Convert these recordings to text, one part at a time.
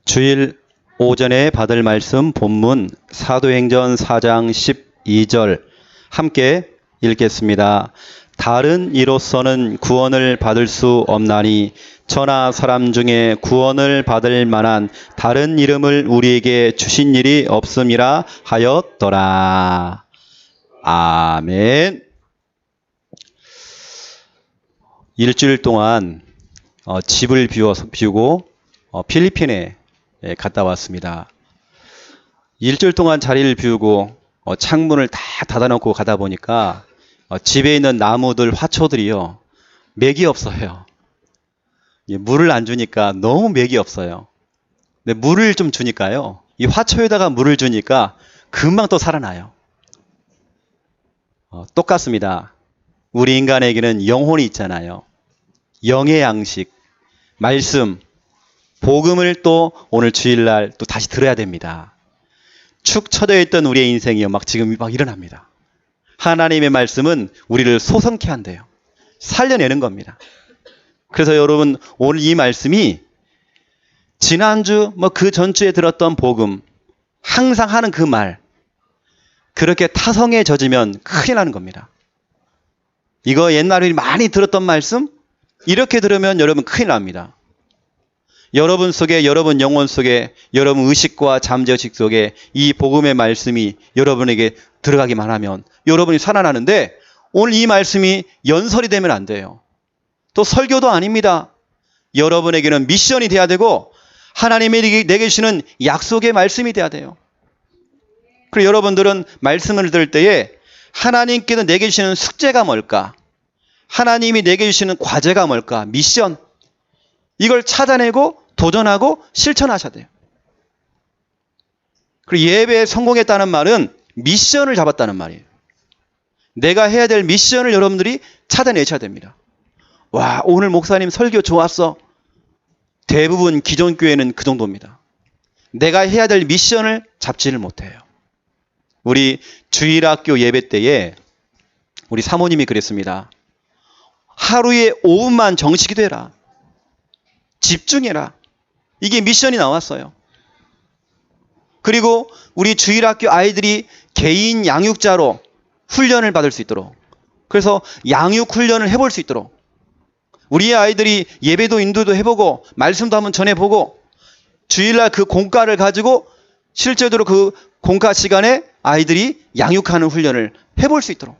주일 오전에 받을 말씀 본문 사도행전 4장 12절 함께 읽겠습니다. 다른 이로서는 구원을 받을 수 없나니 천하 사람 중에 구원을 받을 만한 다른 이름을 우리에게 주신 일이 없음이라 하였더라. 아멘. 일주일 동안 집을 비우고 필리핀에 갔다 왔습니다. 일주일 동안 자리를 비우고 창문을 다 닫아놓고 가다 보니까 집에 있는 나무들, 화초들이요, 맥이 없어요. 물을 안 주니까 너무 맥이 없어요. 근데 물을 좀 주니까요, 이 화초에다가 물을 주니까 금방 또 살아나요. 똑같습니다. 우리 인간에게는 영혼이 있잖아요. 영의 양식, 말씀, 복음을 또 오늘 주일날 또 다시 들어야 됩니다. 축 처져 있던 우리의 인생이요, 지금 일어납니다. 하나님의 말씀은 우리를 소성케 한대요. 살려내는 겁니다. 그래서 여러분, 오늘 이 말씀이 지난주 그 전주에 들었던 복음, 항상 하는 그 말, 그렇게 타성에 젖으면 큰일 나는 겁니다. 이거 옛날에 많이 들었던 말씀, 이렇게 들으면 여러분 큰일 납니다. 여러분 속에, 여러분 영혼 속에, 여러분 의식과 잠재의식 속에 이 복음의 말씀이 여러분에게 들어가기만 하면 여러분이 살아나는데, 오늘 이 말씀이 연설이 되면 안 돼요. 또 설교도 아닙니다. 여러분에게는 미션이 돼야 되고 하나님이 내게 주시는 약속의 말씀이 돼야 돼요. 그리고 여러분들은 말씀을 들을 때에 하나님께서 내게 주시는 숙제가 뭘까? 하나님이 내게 주시는 과제가 뭘까? 미션. 이걸 찾아내고 도전하고 실천하셔야 돼요. 그리고 예배에 성공했다는 말은 미션을 잡았다는 말이에요. 내가 해야 될 미션을 여러분들이 찾아내셔야 됩니다. 와, 오늘 목사님 설교 좋았어. 대부분 기존 교회는 그 정도입니다. 내가 해야 될 미션을 잡지를 못해요. 우리 주일학교 예배 때에 우리 사모님이 그랬습니다. 하루에 5분만 정식기도해라. 집중해라. 이게 미션이 나왔어요. 그리고 우리 주일학교 아이들이 개인 양육자로 훈련을 받을 수 있도록, 그래서 양육 훈련을 해볼 수 있도록, 우리 아이들이 예배도 인도도 해보고 말씀도 한번 전해보고 주일날 그 공과를 가지고 실제로 그 공과 시간에 아이들이 양육하는 훈련을 해볼 수 있도록,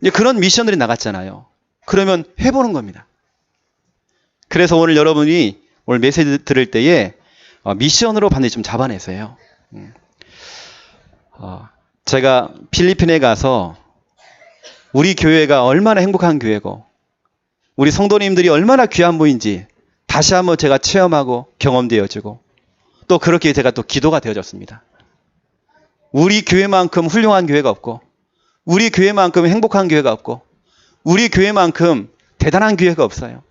이제 그런 미션들이 나갔잖아요. 그러면 해보는 겁니다. 그래서 오늘 여러분이 오늘 메시지 들을 때에 미션으로 반드시 좀 잡아내세요. 제가 필리핀에 가서 우리 교회가 얼마나 행복한 교회고 우리 성도님들이 얼마나 귀한 분인지 다시 한번 제가 체험하고 경험되어지고, 또 그렇게 제가 또 기도가 되어졌습니다. 우리 교회만큼 훌륭한 교회가 없고, 우리 교회만큼 행복한 교회가 없고, 우리 교회만큼 대단한 교회가 없어요.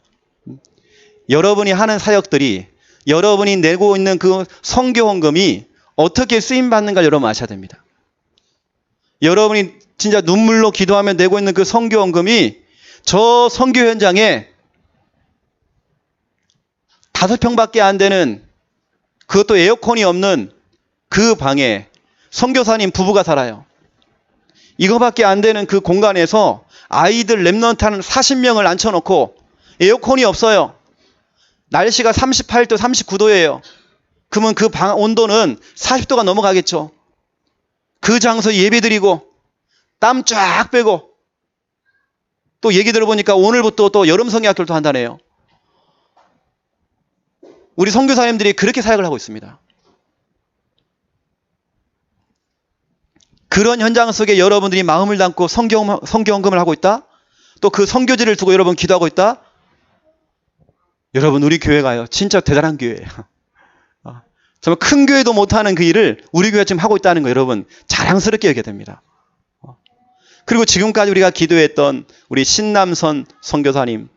여러분이 하는 사역들이, 여러분이 내고 있는 그 선교 헌금이 어떻게 쓰임받는가 여러분 아셔야 됩니다. 여러분이 진짜 눈물로 기도하며 내고 있는 그 선교 헌금이 저 선교 현장에 5평밖에 안 되는, 그것도 에어컨이 없는 그 방에 선교사님 부부가 살아요. 이거밖에 안 되는 그 공간에서 아이들 랩런트 한 40명을 앉혀놓고 에어컨이 없어요. 날씨가 38도, 39도예요. 그러면 그 방 온도는 40도가 넘어가겠죠. 그 장소에 예배드리고 땀 쫙 빼고, 또 얘기 들어보니까 오늘부터 또 여름 성경학교를 또 한다네요. 우리 선교사님들이 그렇게 사역을 하고 있습니다. 그런 현장 속에 여러분들이 마음을 담고 선교 헌금을 하고 있다? 또 그 선교지를 두고 여러분 기도하고 있다? 여러분, 우리 교회가요, 진짜 대단한 교회예요. 정말 큰 교회도 못하는 그 일을 우리 교회가 지금 하고 있다는 거 여러분 자랑스럽게 여겨야 됩니다. 그리고 지금까지 우리가 기도했던 우리 신남선 선교사님,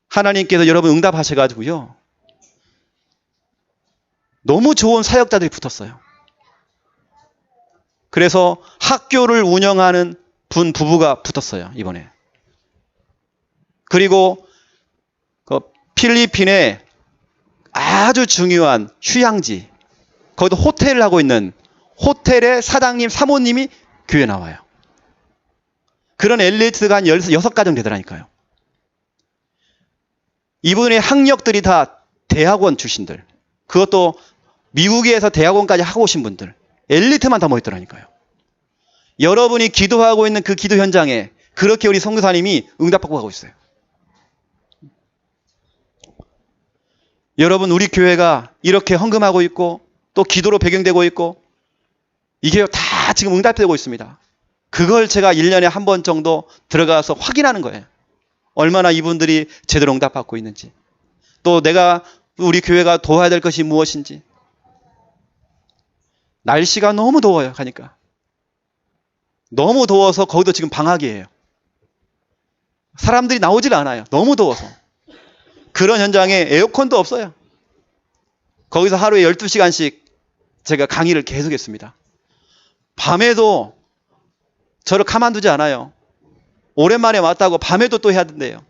하나님께서 여러분 응답하셔가지고요, 너무 좋은 사역자들이 붙었어요. 그래서 학교를 운영하는 부부가 붙었어요, 이번에. 그리고 필리핀의 아주 중요한 휴양지, 거기도 호텔을 하고 있는 호텔의 사장님, 사모님이 교회 나와요. 그런 엘리트가 한 6가정 되더라니까요. 이분의 학력들이 다 대학원 출신들, 그것도 미국에서 대학원까지 하고 오신 분들, 엘리트만 다 모였더라니까요. 여러분이 기도하고 있는 그 기도 현장에 그렇게 우리 선교사님이 응답받고 가고 있어요. 여러분, 우리 교회가 이렇게 헌금하고 있고 또 기도로 배경되고 있고 이게 다 지금 응답되고 있습니다. 그걸 제가 1년에 한 번 정도 들어가서 확인하는 거예요. 얼마나 이분들이 제대로 응답받고 있는지, 또 내가 우리 교회가 도와야 될 것이 무엇인지. 날씨가 너무 더워요. 가니까 너무 더워서 거기도 지금 방학이에요. 사람들이 나오질 않아요. 너무 더워서. 그런 현장에 에어컨도 없어요. 거기서 하루에 12시간씩 제가 강의를 계속했습니다. 밤에도 저를 가만두지 않아요. 오랜만에 왔다고 밤에도 또 해야 된대요.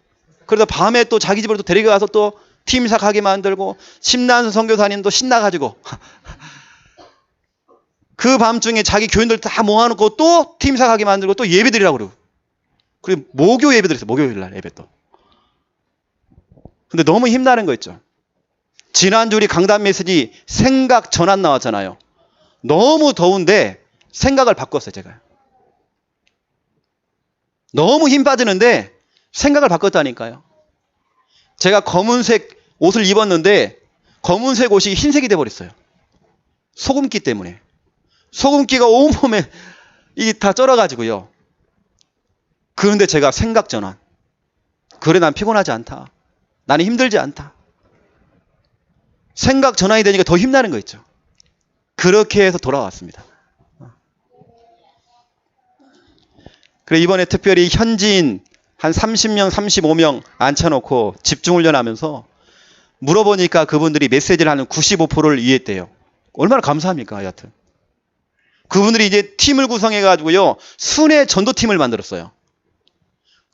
그래서 밤에 또 자기 집으로 또 데려가서 또 팀사 가게 만들고, 심난수 선교사님도 신나가지고 그 밤중에 자기 교인들 다 모아놓고 또 팀사 가게 만들고 또 예배 드리라고 그러고, 그리고 목요 예배 드렸어요. 목요일날 예배 또. 근데 너무 힘나는 거 있죠. 지난주 우리 강단 메시지 생각 전환 나왔잖아요. 너무 더운데 생각을 바꿨어요, 제가. 너무 힘 빠지는데 생각을 바꿨다니까요. 제가 검은색 옷을 입었는데 검은색 옷이 흰색이 돼버렸어요. 소금기 때문에. 소금기가 온몸에 이게 다 쩔어가지고요. 그런데 제가 생각 전환. 그래, 난 피곤하지 않다. 나는 힘들지 않다. 생각 전환이 되니까 더 힘나는 거 있죠. 그렇게 해서 돌아왔습니다. 그래, 이번에 특별히 현지인 한 30명, 35명 앉혀놓고 집중훈련하면서 물어보니까 그분들이 메시지를 하는 95%를 이해했대요. 얼마나 감사합니까, 여하튼. 그분들이 이제 팀을 구성해가지고요, 순회 전도팀을 만들었어요.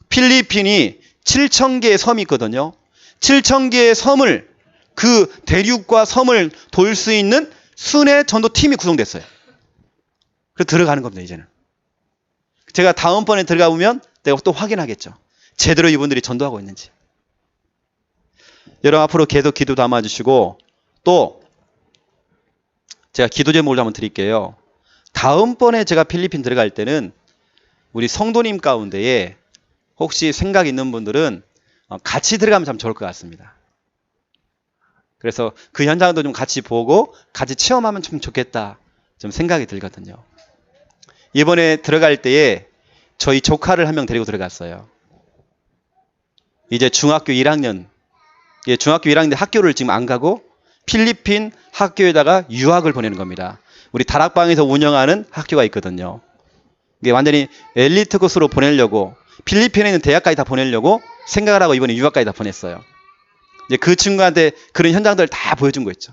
필리핀이 7,000개의 섬이 있거든요. 7,000개의 섬을, 그 대륙과 섬을 돌 수 있는 순회 전도팀이 구성됐어요. 그래서 들어가는 겁니다, 이제는. 제가 다음번에 들어가 보면 내가 또 확인하겠죠. 제대로 이분들이 전도하고 있는지. 여러분, 앞으로 계속 기도 담아주시고, 또 제가 기도 제목을 한번 드릴게요. 다음번에 제가 필리핀 들어갈 때는 우리 성도님 가운데에 혹시 생각 있는 분들은 같이 들어가면 참 좋을 것 같습니다. 그래서 그 현장도 좀 같이 보고 같이 체험하면 좀 좋겠다, 좀 생각이 들거든요. 이번에 들어갈 때에 저희 조카를 한 명 데리고 들어갔어요. 이제 중학교 1학년, 중학교 1학년 학교를 지금 안 가고 필리핀 학교에다가 유학을 보내는 겁니다. 우리 다락방에서 운영하는 학교가 있거든요. 이게 완전히 엘리트 코스로 보내려고, 필리핀에 있는 대학까지 다 보내려고 생각을 하고 이번에 유학까지 다 보냈어요. 이제 그 친구한테 그런 현장들을 다 보여준 거 있죠.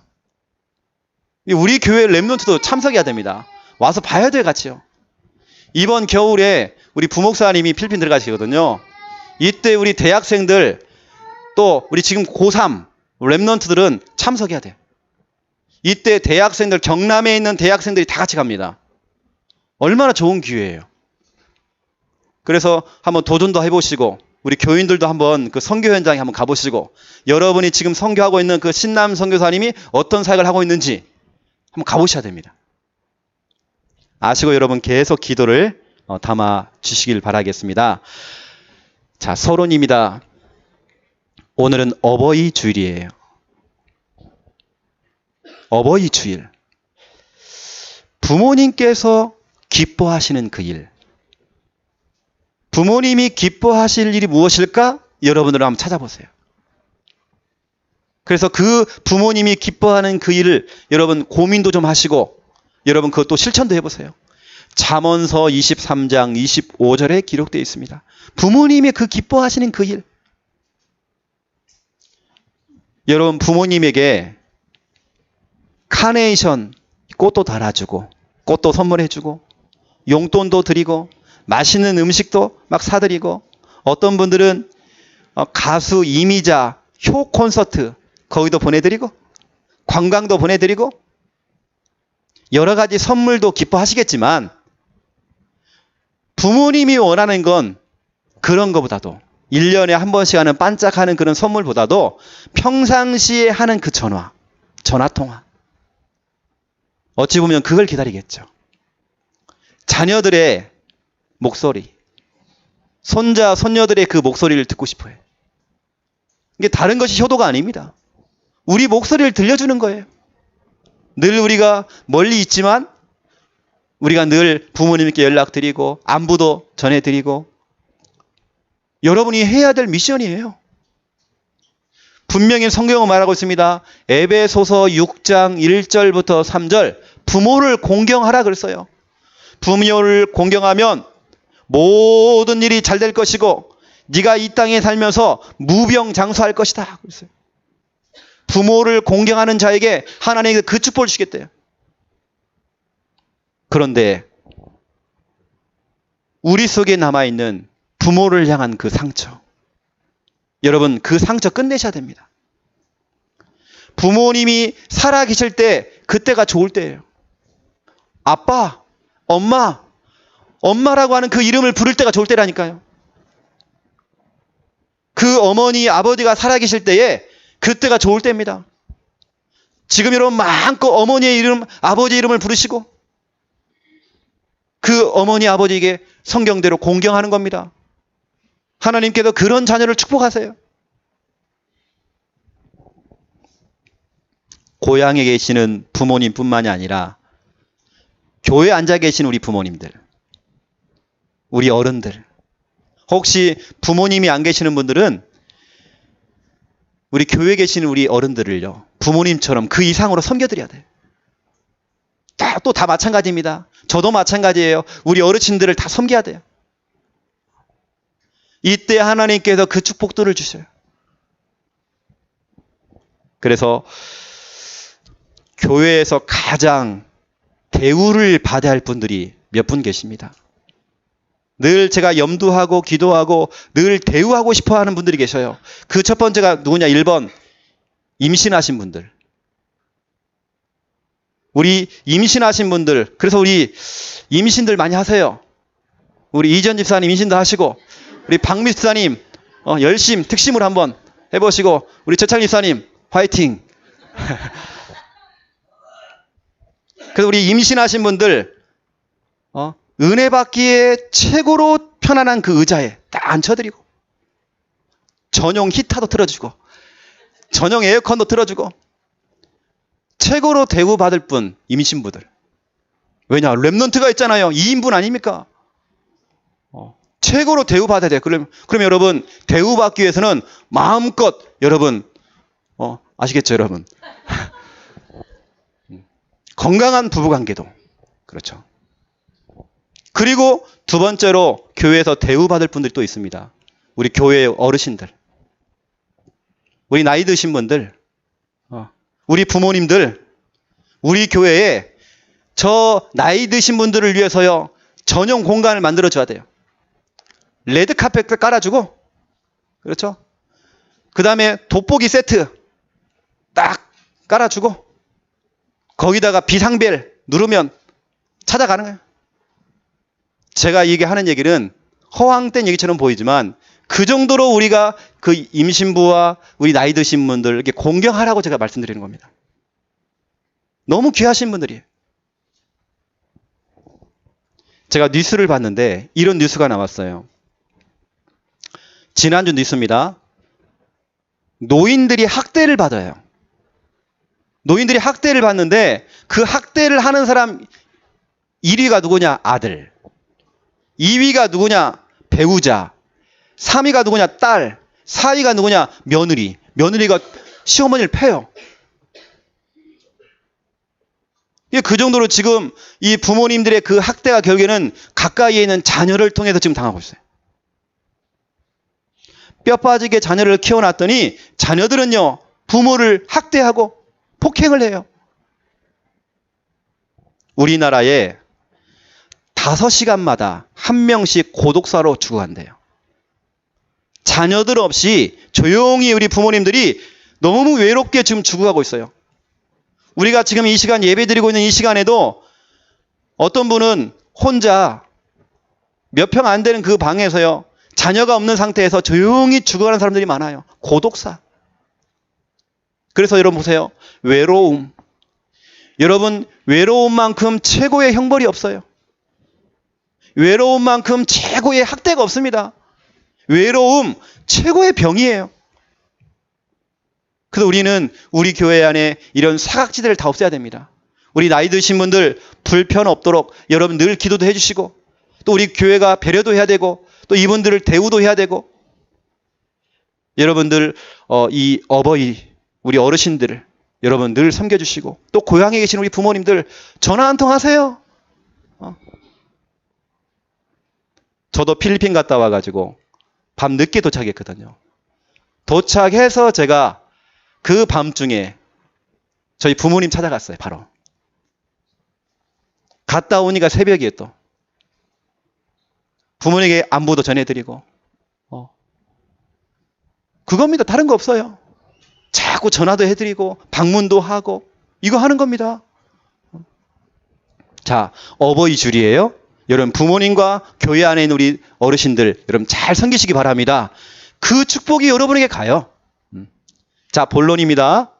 우리 교회 렘넌트도 참석해야 됩니다. 와서 봐야 돼요, 같이요. 이번 겨울에 우리 부목사님이 필리핀 들어가시거든요. 이때 우리 대학생들, 또 우리 지금 고3 렘넌트들은 참석해야 돼요. 이때 대학생들, 경남에 있는 대학생들이 다 같이 갑니다. 얼마나 좋은 기회예요. 그래서 한번 도전도 해보시고, 우리 교인들도 한번 그 선교 현장에 한번 가보시고, 여러분이 지금 선교하고 있는 그 신남 선교사님이 어떤 사역을 하고 있는지 한번 가보셔야 됩니다. 아시고 여러분 계속 기도를 담아 주시길 바라겠습니다. 자, 서론입니다. 오늘은 어버이 주일이에요. 어버이 주일. 부모님께서 기뻐하시는 그 일. 부모님이 기뻐하실 일이 무엇일까? 여러분들은 한번 찾아보세요. 그래서 그 부모님이 기뻐하는 그 일을 여러분 고민도 좀 하시고, 여러분 그것도 실천도 해보세요. 잠언서 23장 25절에 기록되어 있습니다. 부모님이 그 기뻐하시는 그 일. 여러분 부모님에게 카네이션 꽃도 달아주고, 꽃도 선물해주고, 용돈도 드리고, 맛있는 음식도 막 사드리고, 어떤 분들은 가수 이미자 효 콘서트 거기도 보내드리고 관광도 보내드리고 여러 가지 선물도 기뻐하시겠지만 부모님이 원하는 건 그런 것보다도 1년에 한 번씩 하는 반짝하는 그런 선물보다도 평상시에 하는 그 전화통화. 어찌 보면 그걸 기다리겠죠. 자녀들의 목소리, 손자, 손녀들의 그 목소리를 듣고 싶어요. 이게 다른 것이 효도가 아닙니다. 우리 목소리를 들려주는 거예요. 늘 우리가 멀리 있지만 우리가 늘 부모님께 연락드리고 안부도 전해드리고 여러분이 해야 될 미션이에요. 분명히 성경은 말하고 있습니다. 에베소서 6장 1절부터 3절 부모를 공경하라 그랬어요. 부모를 공경하면 모든 일이 잘 될 것이고 네가 이 땅에 살면서 무병장수할 것이다 그랬어요. 부모를 공경하는 자에게 하나님이 그 축복을 주겠대요. 그런데 우리 속에 남아있는 부모를 향한 그 상처, 여러분 그 상처 끝내셔야 됩니다. 부모님이 살아계실 때 그때가 좋을 때예요. 아빠, 엄마, 엄마라고 하는 그 이름을 부를 때가 좋을 때라니까요. 그 어머니, 아버지가 살아계실 때에 그때가 좋을 때입니다. 지금 여러분 마음껏 어머니의 이름, 아버지의 이름을 부르시고 그 어머니, 아버지에게 성경대로 공경하는 겁니다. 하나님께서 그런 자녀를 축복하세요. 고향에 계시는 부모님뿐만이 아니라 교회에 앉아 계신 우리 부모님들, 우리 어른들, 혹시 부모님이 안 계시는 분들은 우리 교회에 계시는 우리 어른들을요, 부모님처럼 그 이상으로 섬겨드려야 돼요. 또 다 마찬가지입니다. 저도 마찬가지예요. 우리 어르신들을 다 섬겨야 돼요. 이때 하나님께서 그 축복들을 주셔요. 그래서 교회에서 가장 대우를 받아야 할 분들이 몇 분 계십니다. 늘 제가 염두하고 기도하고 늘 대우하고 싶어 하는 분들이 계셔요. 그 첫 번째가 누구냐? 1번 임신하신 분들. 우리 임신하신 분들, 그래서 우리 임신들 많이 하세요. 우리 이전 집사님 임신도 하시고 우리 박미 집사님 열심 특심으로 한번 해보시고 우리 최창 집사님 화이팅. 그래서 우리 임신하신 분들 은혜 받기에 최고로 편안한 그 의자에 딱 앉혀드리고 전용 히터도 틀어주고 전용 에어컨도 틀어주고 최고로 대우받을 분 임신부들. 왜냐? 렘넌트가 있잖아요. 2인분 아닙니까? 최고로 대우받아야 돼요. 그럼 여러분 대우받기 위해서는 마음껏 여러분 아시겠죠 여러분? 건강한 부부관계도 그렇죠. 그리고 두 번째로 교회에서 대우받을 분들이 또 있습니다. 우리 교회의 어르신들, 우리 나이 드신 분들, 우리 부모님들, 우리 교회에 저 나이 드신 분들을 위해서요 전용 공간을 만들어줘야 돼요. 레드카펫을 깔아주고, 그렇죠? 그 다음에 돋보기 세트 딱 깔아주고 거기다가 비상벨 누르면 찾아가는 거예요. 제가 이게 하는 얘기는 허황된 얘기처럼 보이지만 그 정도로 우리가 그 임신부와 우리 나이 드신 분들 이렇게 공경하라고 제가 말씀드리는 겁니다. 너무 귀하신 분들이에요. 제가 뉴스를 봤는데 이런 뉴스가 나왔어요. 지난주 뉴스입니다. 노인들이 학대를 받아요. 노인들이 학대를 받는데 그 학대를 하는 사람 1위가 누구냐? 아들. 2위가 누구냐? 배우자. 3위가 누구냐? 딸. 4위가 누구냐? 며느리. 며느리가 시어머니를 패요. 그 정도로 지금 이 부모님들의 그 학대가 결국에는 가까이에 있는 자녀를 통해서 지금 당하고 있어요. 뼈 빠지게 자녀를 키워놨더니 자녀들은요 부모를 학대하고 폭행을 해요. 우리나라에 5시간마다 한 명씩 고독사로 죽어간대요. 자녀들 없이 조용히 우리 부모님들이 너무 외롭게 지금 죽어가고 있어요. 우리가 지금 이 시간 예배드리고 있는 이 시간에도 어떤 분은 혼자 몇 평 안 되는 그 방에서요, 자녀가 없는 상태에서 조용히 죽어가는 사람들이 많아요. 고독사. 그래서 여러분 보세요. 외로움. 여러분, 외로움만큼 최고의 형벌이 없어요. 외로움만큼 최고의 학대가 없습니다. 외로움, 최고의 병이에요. 그래서 우리는 우리 교회 안에 이런 사각지대를 다 없애야 됩니다. 우리 나이 드신 분들 불편 없도록 여러분 늘 기도도 해주시고, 또 우리 교회가 배려도 해야 되고, 또 이분들을 대우도 해야 되고, 여러분들 이 어버이 우리 어르신들을 여러분 늘 섬겨주시고, 또 고향에 계신 우리 부모님들 전화 한 통 하세요. 저도 필리핀 갔다 와가지고 밤 늦게 도착했거든요. 도착해서 제가 그 밤중에 저희 부모님 찾아갔어요. 바로 갔다 오니까 새벽이에요. 또 부모님에게 안부도 전해드리고, 그겁니다. 다른 거 없어요. 자꾸 전화도 해드리고 방문도 하고 이거 하는 겁니다. 자, 어버이 줄이에요. 여러분 부모님과 교회 안에 있는 우리 어르신들 여러분 잘 섬기시기 바랍니다. 그 축복이 여러분에게 가요. 자, 본론입니다.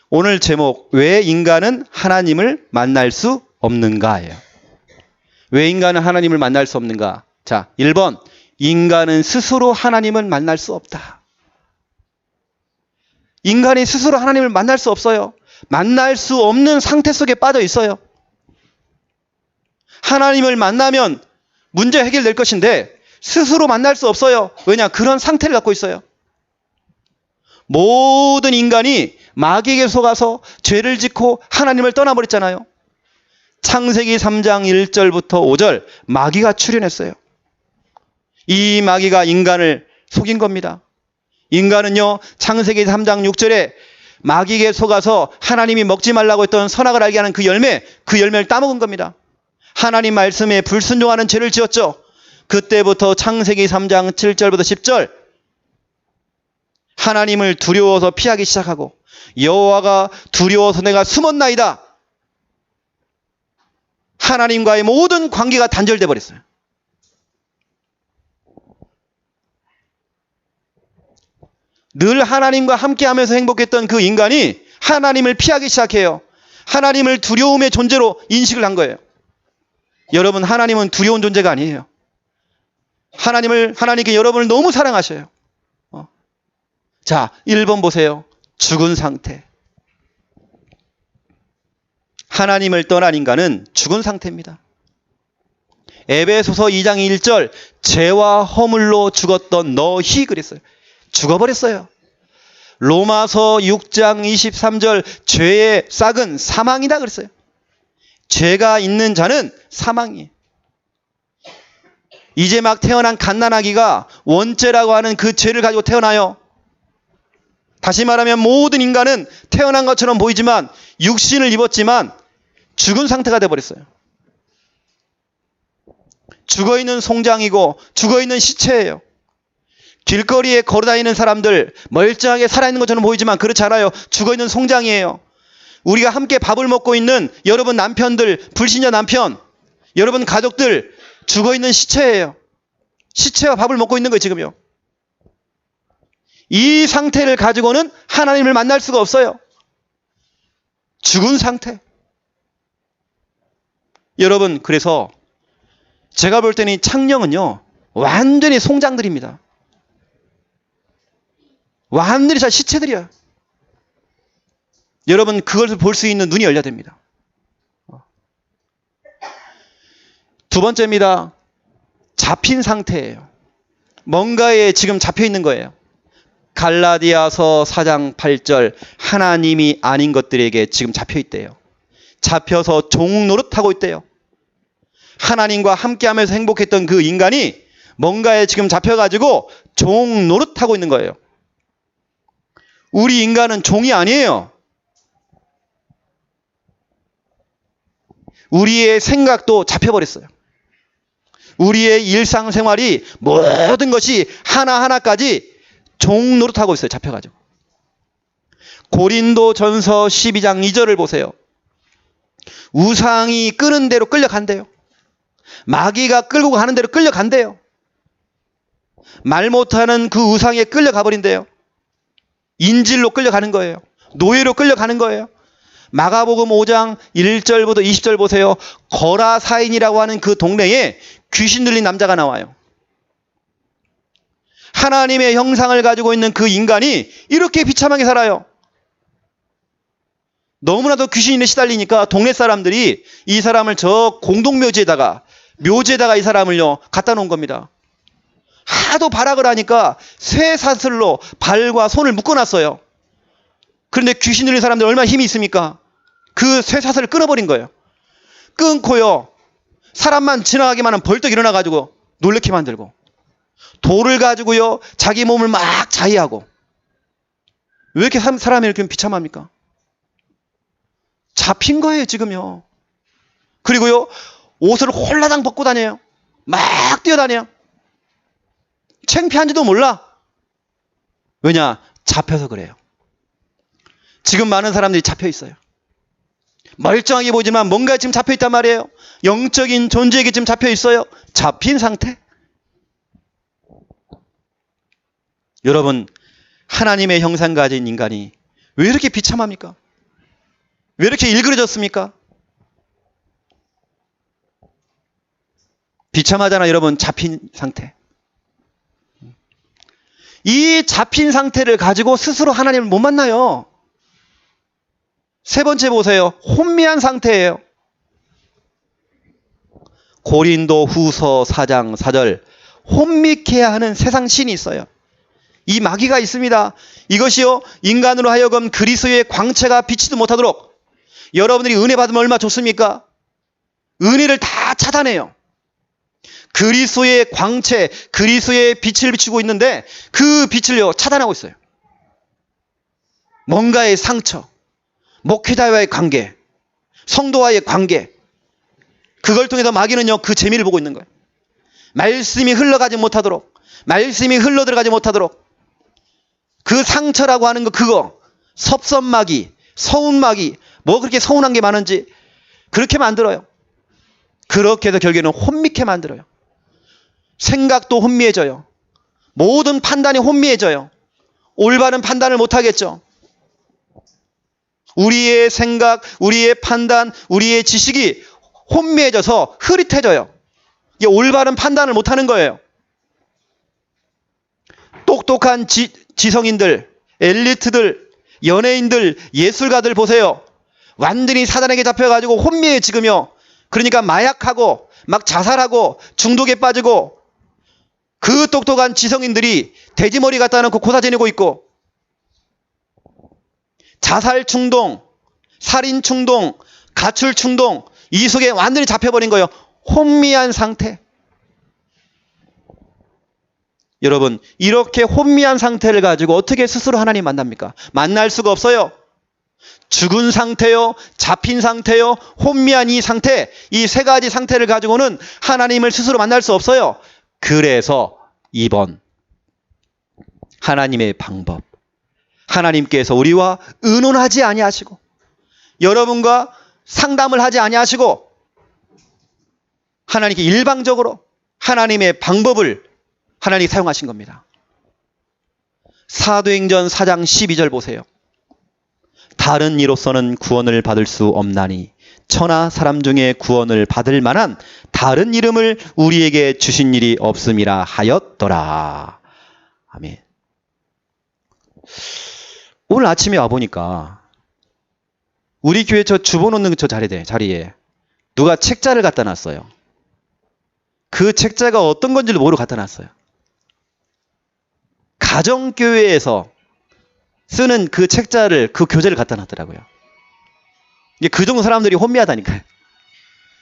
오늘 제목, 왜 인간은 하나님을 만날 수 없는가예요. 왜 인간은 하나님을 만날 수 없는가? 자, 1번, 인간은 스스로 하나님을 만날 수 없다. 인간이 스스로 하나님을 만날 수 없어요. 만날 수 없는 상태 속에 빠져 있어요. 하나님을 만나면 문제 해결될 것인데 스스로 만날 수 없어요. 왜냐? 그런 상태를 갖고 있어요. 모든 인간이 마귀에게 속아서 죄를 짓고 하나님을 떠나버렸잖아요. 창세기 3장 1절부터 5절 마귀가 출현했어요. 이 마귀가 인간을 속인 겁니다. 인간은요, 창세기 3장 6절에 마귀에게 속아서 하나님이 먹지 말라고 했던 선악을 알게 하는 그 열매를 따먹은 겁니다. 하나님 말씀에 불순종하는 죄를 지었죠. 그때부터 창세기 3장 7절부터 10절 하나님을 두려워서 피하기 시작하고, 여호와가 두려워서 내가 숨었나이다. 하나님과의 모든 관계가 단절돼 버렸어요. 늘 하나님과 함께하면서 행복했던 그 인간이 하나님을 피하기 시작해요. 하나님을 두려움의 존재로 인식을 한 거예요. 여러분, 하나님은 두려운 존재가 아니에요. 하나님께 여러분을 너무 사랑하셔요. 자, 1번 보세요. 죽은 상태. 하나님을 떠난 인간은 죽은 상태입니다. 에베소서 2장 1절, 죄와 허물로 죽었던 너희 그랬어요. 죽어버렸어요. 로마서 6장 23절, 죄의 싹은 사망이다 그랬어요. 죄가 있는 자는 사망이에요. 이제 막 태어난 갓난아기가 원죄라고 하는 그 죄를 가지고 태어나요. 다시 말하면 모든 인간은 태어난 것처럼 보이지만 육신을 입었지만 죽은 상태가 되어버렸어요. 죽어있는 송장이고 죽어있는 시체예요. 길거리에 걸어다니는 사람들 멀쩡하게 살아있는 것처럼 보이지만 그렇지 않아요. 죽어있는 송장이에요. 우리가 함께 밥을 먹고 있는 여러분 남편들, 불신자 남편, 여러분 가족들 죽어있는 시체예요. 시체와 밥을 먹고 있는 거예요, 지금요. 이 상태를 가지고는 하나님을 만날 수가 없어요. 죽은 상태. 여러분, 그래서 제가 볼 때는 이 창령은요, 완전히 송장들입니다. 완전히 다 시체들이야. 여러분, 그것을 볼 수 있는 눈이 열려야 됩니다. 두 번째입니다. 잡힌 상태예요. 뭔가에 지금 잡혀 있는 거예요. 갈라디아서 4장 8절, 하나님이 아닌 것들에게 지금 잡혀 있대요. 잡혀서 종 노릇하고 있대요. 하나님과 함께하면서 행복했던 그 인간이 뭔가에 지금 잡혀가지고 종 노릇하고 있는 거예요. 우리 인간은 종이 아니에요. 우리의 생각도 잡혀버렸어요. 우리의 일상생활이 모든 것이 하나하나까지 종 노릇하고 있어요. 잡혀가지고. 고린도전서 12장 2절을 보세요. 우상이 끄는 대로 끌려간대요. 마귀가 끌고 가는 대로 끌려간대요. 말 못하는 그 우상에 끌려가 버린대요. 인질로 끌려가는 거예요. 노예로 끌려가는 거예요. 마가복음 5장 1절부터 20절 보세요. 거라사인이라고 하는 그 동네에 귀신 들린 남자가 나와요. 하나님의 형상을 가지고 있는 그 인간이 이렇게 비참하게 살아요. 너무나도 귀신에 시달리니까 동네 사람들이 이 사람을 저 공동묘지에다가 이 사람을요 갖다 놓은 겁니다. 하도 발악을 하니까 쇠사슬로 발과 손을 묶어놨어요. 그런데 귀신 들린 사람들 얼마나 힘이 있습니까? 그 쇠사슬을 끊어버린 거예요. 끊고요. 사람만 지나가기만 하면 벌떡 일어나가지고 놀래게 만들고 돌을 가지고요. 자기 몸을 막 자위하고. 왜 이렇게 사람이 이렇게 비참합니까? 잡힌 거예요 지금요. 그리고요. 옷을 홀라당 벗고 다녀요. 막 뛰어다녀요. 창피한지도 몰라. 왜냐? 잡혀서 그래요. 지금 많은 사람들이 잡혀 있어요. 멀쩡하게 보지만 뭔가 지금 잡혀 있단 말이에요. 영적인 존재에게 지금 잡혀 있어요. 잡힌 상태. 여러분, 하나님의 형상 가진 인간이 왜 이렇게 비참합니까? 왜 이렇게 일그러졌습니까? 비참하잖아, 여러분. 잡힌 상태. 이 잡힌 상태를 가지고 스스로 하나님을 못 만나요. 세 번째 보세요. 혼미한 상태예요. 고린도 후서 4장 4절. 혼미케 하는 세상 신이 있어요. 이 마귀가 있습니다. 이것이요, 인간으로 하여금 그리스도의 광채가 비치지 못하도록. 여러분들이 은혜 받으면 얼마나 좋습니까? 은혜를 다 차단해요. 그리스도의 광채, 그리스도의 빛을 비추고 있는데 그 빛을요 차단하고 있어요. 뭔가의 상처, 목회자와의 관계, 성도와의 관계, 그걸 통해서 마귀는요 그 재미를 보고 있는 거예요. 말씀이 흘러가지 못하도록, 말씀이 흘러들어가지 못하도록. 그 상처라고 하는 거, 그거 섭섭마귀, 서운마귀, 뭐 그렇게 서운한 게 많은지 그렇게 만들어요. 그렇게 해서 결국에는 혼미케 만들어요. 생각도 혼미해져요. 모든 판단이 혼미해져요. 올바른 판단을 못하겠죠. 우리의 생각, 우리의 판단, 우리의 지식이 혼미해져서 흐릿해져요. 이게 올바른 판단을 못하는 거예요. 똑똑한 지성인들, 엘리트들, 연예인들, 예술가들 보세요. 완전히 사단에게 잡혀가지고 혼미해지고요. 그러니까 마약하고 막 자살하고 중독에 빠지고, 그 똑똑한 지성인들이 돼지머리 갖다 놓고 고사 지내고 있고, 자살 충동, 살인 충동, 가출 충동, 이 속에 완전히 잡혀버린 거예요. 혼미한 상태. 여러분, 이렇게 혼미한 상태를 가지고 어떻게 스스로 하나님 만납니까? 만날 수가 없어요. 죽은 상태요, 잡힌 상태요, 혼미한 이 상태, 이 세 가지 상태를 가지고는 하나님을 스스로 만날 수 없어요. 그래서 2번, 하나님의 방법. 하나님께서 우리와 의논하지 아니하시고, 여러분과 상담을 하지 아니하시고, 하나님께 일방적으로 하나님의 방법을 하나님이 사용하신 겁니다. 사도행전 4장 12절 보세요. 다른 이로서는 구원을 받을 수 없나니 천하 사람 중에 구원을 받을 만한 다른 이름을 우리에게 주신 일이 없음이라 하였더라. 아멘. 오늘 아침에 와보니까 우리 교회 저 주보 놓는 저 자리에 누가 책자를 갖다 놨어요. 그 책자가 어떤 건지를 모르고 갖다 놨어요. 가정교회에서 쓰는 그 책자를, 그 교재를 갖다 놨더라고요. 이게 그 정도 사람들이 혼미하다니까요.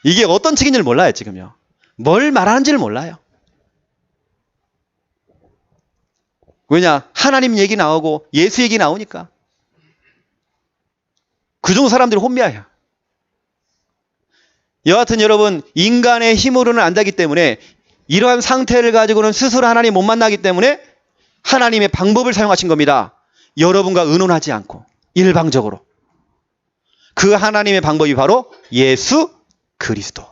이게 어떤 책인지를 몰라요, 지금요. 뭘 말하는지를 몰라요. 왜냐? 하나님 얘기 나오고 예수 얘기 나오니까. 그 정도 사람들이 혼미해요. 여하튼 여러분, 인간의 힘으로는 안 되기 때문에 이러한 상태를 가지고는 스스로 하나님 못 만나기 때문에 하나님의 방법을 사용하신 겁니다. 여러분과 의논하지 않고 일방적으로. 그 하나님의 방법이 바로 예수 그리스도.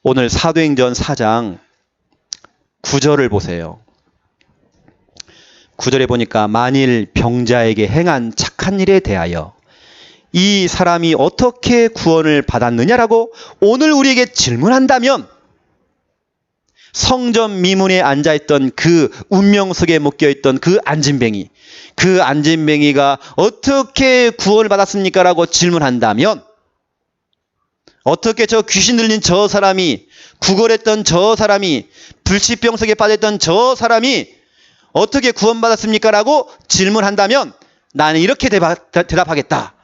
오늘 사도행전 4장 9절을 보세요. 9절에 보니까 만일 병자에게 행한 착한 일에 대하여 이 사람이 어떻게 구원을 받았느냐라고 오늘 우리에게 질문한다면 성전 미문에 앉아있던 그 운명 속에 묶여있던 그 안진뱅이가 어떻게 구원을 받았습니까? 라고 질문한다면 어떻게 저 귀신 들린 저 사람이, 구걸했던 저 사람이, 불치병 속에 빠졌던 저 사람이 어떻게 구원받았습니까? 라고 질문한다면 나는 이렇게 대답하겠다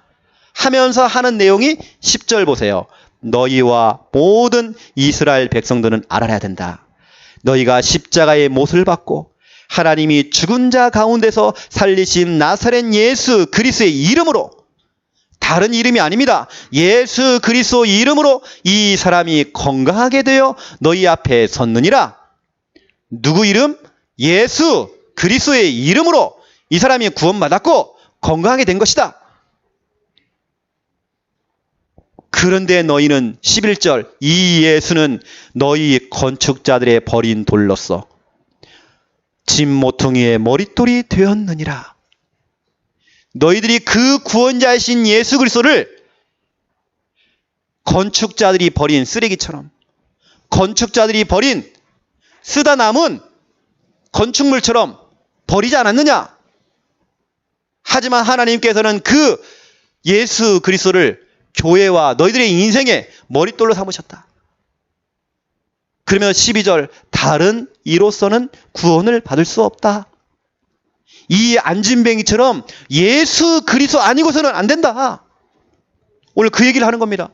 하면서 하는 내용이 10절 보세요. 너희와 모든 이스라엘 백성들은 알아야 된다. 너희가 십자가의 못을 받고 하나님이 죽은 자 가운데서 살리신 나사렛 예수 그리스도의 이름으로, 다른 이름이 아닙니다. 예수 그리스도 이름으로 이 사람이 건강하게 되어 너희 앞에 섰느니라. 누구 이름? 예수 그리스도의 이름으로 이 사람이 구원받았고 건강하게 된 것이다. 그런데 너희는 11절 이 예수는 너희 건축자들의 버린 돌로서 진 모퉁이의 머릿돌이 되었느니라. 너희들이 그 구원자이신 예수 그리스도를 건축자들이 버린 쓰레기처럼, 건축자들이 버린 쓰다 남은 건축물처럼 버리지 않았느냐? 하지만 하나님께서는 그 예수 그리스도를 교회와 너희들의 인생의 머릿돌로 삼으셨다. 그러면 12절 다른 이로서는 구원을 받을 수 없다. 이 안진뱅이처럼 예수 그리스도 아니고서는 안 된다. 오늘 그 얘기를 하는 겁니다.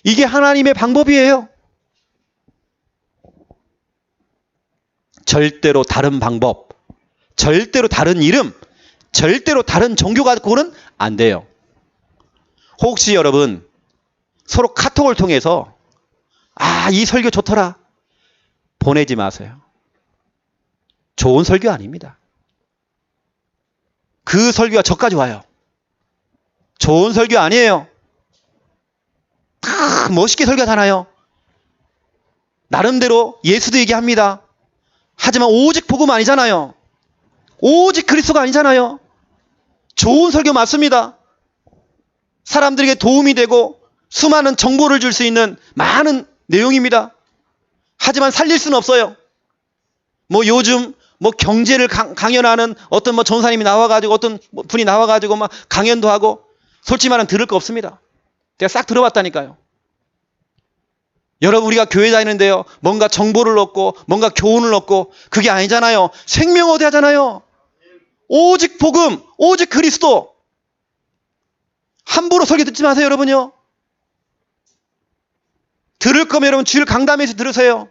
이게 하나님의 방법이에요. 절대로 다른 방법, 절대로 다른 이름, 절대로 다른 종교 갖고는 안 돼요. 혹시 여러분 서로 카톡을 통해서 이 설교 좋더라 보내지 마세요. 좋은 설교 아닙니다. 그 설교가 저까지 와요. 좋은 설교 아니에요. 다 멋있게 설교하잖아요. 나름대로 예수도 얘기합니다. 하지만 오직 복음 아니잖아요. 오직 그리스도가 아니잖아요. 좋은 설교 맞습니다. 사람들에게 도움이 되고 수많은 정보를 줄 수 있는 많은 내용입니다. 하지만 살릴 수는 없어요. 요즘 경제를 강연하는 어떤 전사님이 나와가지고 어떤 분이 나와가지고 막 강연도 하고 솔직히 말하면 들을 거 없습니다. 제가 싹 들어봤다니까요. 여러분 우리가 교회 다니는데요. 뭔가 정보를 얻고 뭔가 교훈을 얻고 그게 아니잖아요. 생명 얻어야 하잖아요. 오직 복음, 오직 그리스도. 함부로 설교 듣지 마세요, 여러분요. 들을 거면 여러분 주일 강담에서 들으세요.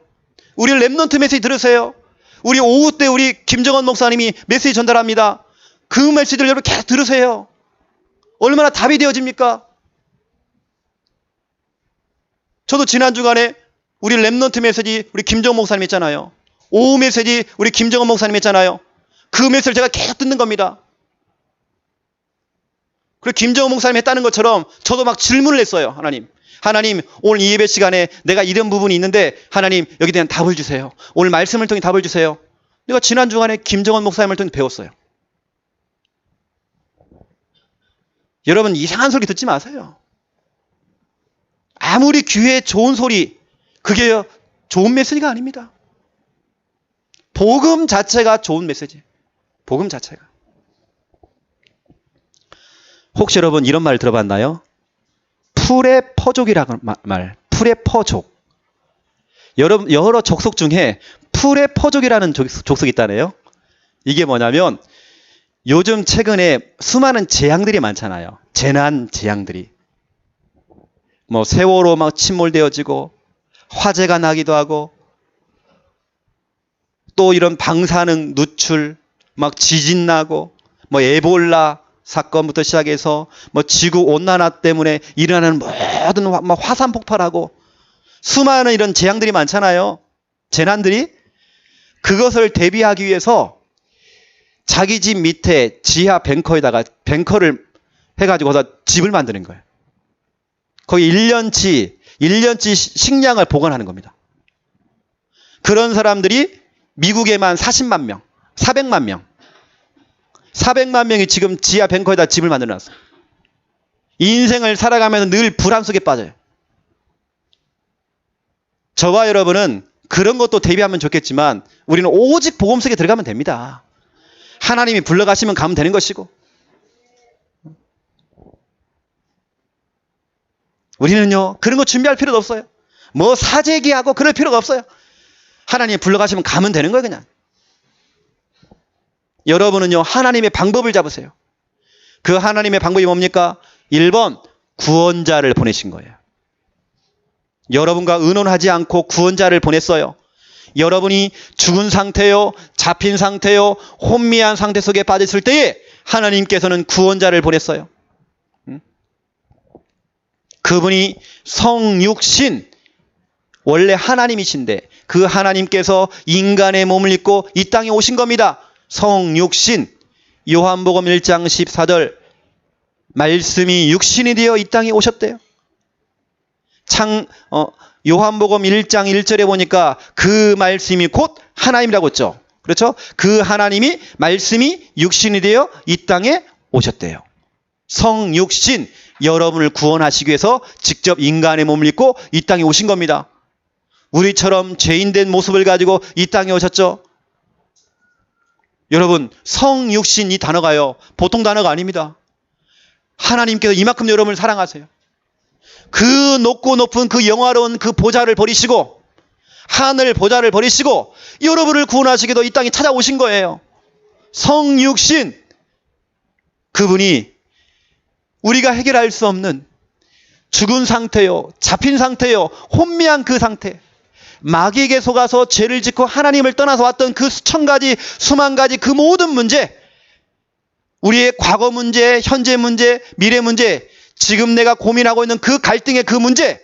우리 랩넌트 메시지 들으세요. 우리 오후 때 우리 김정원 목사님이 메시지 전달합니다. 그 메시지를 여러분 계속 들으세요. 얼마나 답이 되어집니까? 저도 지난 주간에 우리 랩넌트 메시지 우리 김정원 목사님 했잖아요. 오후 메시지 우리 김정원 목사님 했잖아요. 그 메시지를 제가 계속 듣는 겁니다. 그리고 김정은 목사님 했다는 것처럼 저도 막 질문을 했어요. 하나님 오늘 이 예배 시간에 내가 이런 부분이 있는데 하나님 여기에 대한 답을 주세요. 오늘 말씀을 통해 답을 주세요. 내가 지난 주간에 김정은 목사님을 통해 배웠어요. 여러분 이상한 소리 듣지 마세요. 아무리 귀에 좋은 소리 그게 좋은 메시지가 아닙니다. 복음 자체가 좋은 메시지. 복음 자체가. 혹시 여러분 이런 말 들어봤나요? 풀의 퍼족이라는 말. 풀의 퍼족. 여러 족속 중에 풀의 퍼족이라는 족속이 있다네요. 이게 뭐냐면 요즘 최근에 수많은 재앙들이 많잖아요. 재난 재앙들이. 세월호 막 침몰되어지고 화재가 나기도 하고 또 이런 방사능 누출 막 지진 나고 에볼라 사건부터 시작해서 지구 온난화 때문에 일어나는 모든 화산 폭발하고 수많은 이런 재앙들이 많잖아요. 재난들이. 그것을 대비하기 위해서 자기 집 밑에 지하 벙커에다가 벙커를 해가지고 거기다 집을 만드는 거예요. 거기 1년치 식량을 보관하는 겁니다. 그런 사람들이 미국에만 40만 명, 400만 명. 400만 명이 지금 지하 벙커에다 집을 만들어 놨어요. 인생을 살아가면서 늘 불안 속에 빠져요. 저와 여러분은 그런 것도 대비하면 좋겠지만 우리는 오직 복음 속에 들어가면 됩니다. 하나님이 불러가시면 가면 되는 것이고, 우리는요 그런 거 준비할 필요도 없어요. 뭐 사재기하고 그럴 필요가 없어요. 하나님이 불러가시면 가면 되는 거예요. 그냥 여러분은요 하나님의 방법을 잡으세요. 그 하나님의 방법이 뭡니까? 1번 구원자를 보내신 거예요. 여러분과 의논하지 않고 구원자를 보냈어요. 여러분이 죽은 상태요, 잡힌 상태요, 혼미한 상태 속에 빠졌을 때에 하나님께서는 구원자를 보냈어요. 그분이 성육신, 원래 하나님이신데 그 하나님께서 인간의 몸을 입고 이 땅에 오신 겁니다. 성육신, 요한복음 1장 14절, 말씀이 육신이 되어 이 땅에 오셨대요. 요한복음 1장 1절에 보니까 그 말씀이 곧 하나님이라고 했죠. 그렇죠? 그 하나님이 말씀이 육신이 되어 이 땅에 오셨대요. 성육신, 여러분을 구원하시기 위해서 직접 인간의 몸을 입고 이 땅에 오신 겁니다. 우리처럼 죄인된 모습을 가지고 이 땅에 오셨죠. 여러분, 성육신 이 단어가요 보통 단어가 아닙니다. 하나님께서 이만큼 여러분을 사랑하세요. 그 높고 높은 그 영화로운 그 보좌를 버리시고, 하늘 보좌를 버리시고 여러분을 구원하시기도 이 땅에 찾아오신 거예요. 성육신, 그분이 우리가 해결할 수 없는 죽은 상태요, 잡힌 상태요, 혼미한 그 상태, 마귀에게 속아서 죄를 짓고 하나님을 떠나서 왔던 그 수천 가지, 수만 가지 그 모든 문제, 우리의 과거 문제, 현재 문제, 미래 문제, 지금 내가 고민하고 있는 그 갈등의 그 문제,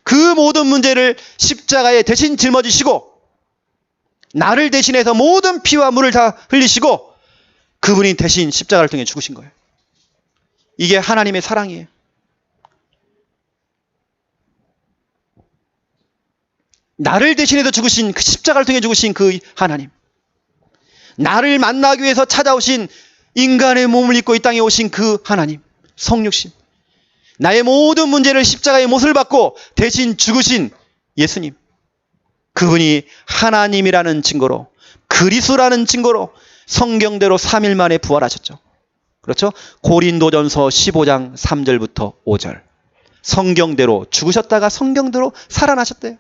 그 모든 문제를 십자가에 대신 짊어지시고 나를 대신해서 모든 피와 물을 다 흘리시고 그분이 대신 십자가를 통해 죽으신 거예요. 이게 하나님의 사랑이에요. 나를 대신해서 죽으신, 그 십자가를 통해 죽으신 그 하나님, 나를 만나기 위해서 찾아오신, 인간의 몸을 입고 이 땅에 오신 그 하나님, 성육신, 나의 모든 문제를 십자가의 못을 받고 대신 죽으신 예수님, 그분이 하나님이라는 증거로, 그리스도라는 증거로 성경대로 3일 만에 부활하셨죠. 그렇죠? 고린도전서 15장 3절부터 5절. 성경대로 죽으셨다가 성경대로 살아나셨대요.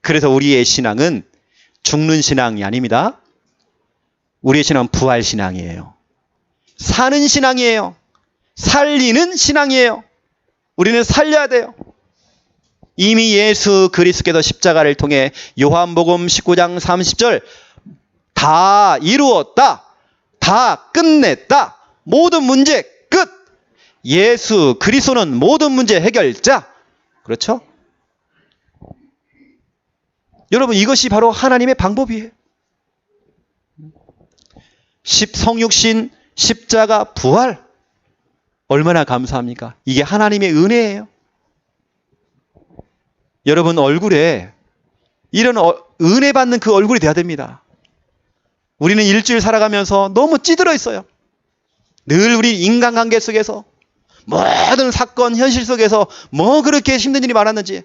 그래서 우리의 신앙은 죽는 신앙이 아닙니다. 우리의 신앙은 부활 신앙이에요. 사는 신앙이에요. 살리는 신앙이에요. 우리는 살려야 돼요. 이미 예수 그리스도께서 십자가를 통해 요한복음 19장 30절 다 이루었다, 다 끝냈다, 모든 문제 끝. 예수 그리스도는 모든 문제 해결자. 그렇죠? 여러분, 이것이 바로 하나님의 방법이에요. 성육신, 십자가, 부활, 얼마나 감사합니까? 이게 하나님의 은혜예요. 여러분 얼굴에 이런 은혜 받는 그 얼굴이 돼야 됩니다. 우리는 일주일 살아가면서 너무 찌들어 있어요. 늘 우리 인간관계 속에서, 모든 사건, 현실 속에서 뭐 그렇게 힘든 일이 많았는지.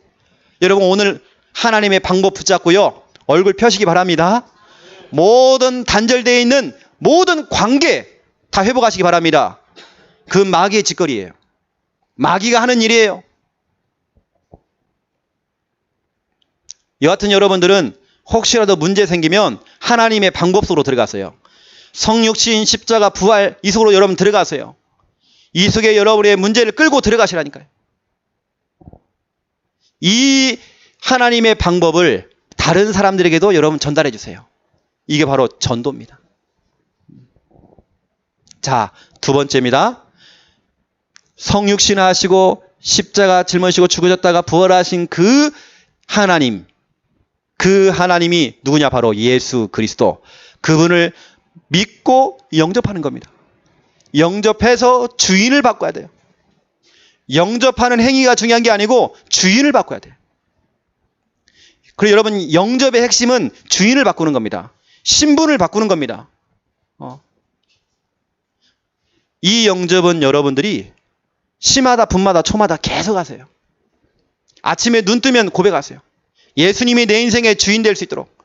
여러분 오늘 하나님의 방법 붙잡고요, 얼굴 펴시기 바랍니다. 모든 단절되어 있는 모든 관계 다 회복하시기 바랍니다. 그 마귀의 짓거리예요. 마귀가 하는 일이에요. 여하튼 여러분들은 혹시라도 문제 생기면 하나님의 방법 속으로 들어가세요. 성육신, 십자가, 부활, 이 속으로 여러분 들어가세요. 이 속에 여러분의 문제를 끌고 들어가시라니까요. 이 하나님의 방법을 다른 사람들에게도 여러분 전달해 주세요. 이게 바로 전도입니다. 자, 두 번째입니다. 성육신 하시고 십자가 짊어지고 죽어졌다가 부활하신 그 하나님, 그 하나님이 누구냐? 바로 예수 그리스도. 그분을 믿고 영접하는 겁니다. 영접해서 주인을 바꿔야 돼요. 영접하는 행위가 중요한 게 아니고 주인을 바꿔야 돼요. 그리고 여러분, 영접의 핵심은 주인을 바꾸는 겁니다. 신분을 바꾸는 겁니다. 이 영접은 여러분들이 시마다 분마다 초마다 계속 하세요. 아침에 눈 뜨면 고백하세요. 예수님이 내 인생의 주인 될 수 있도록.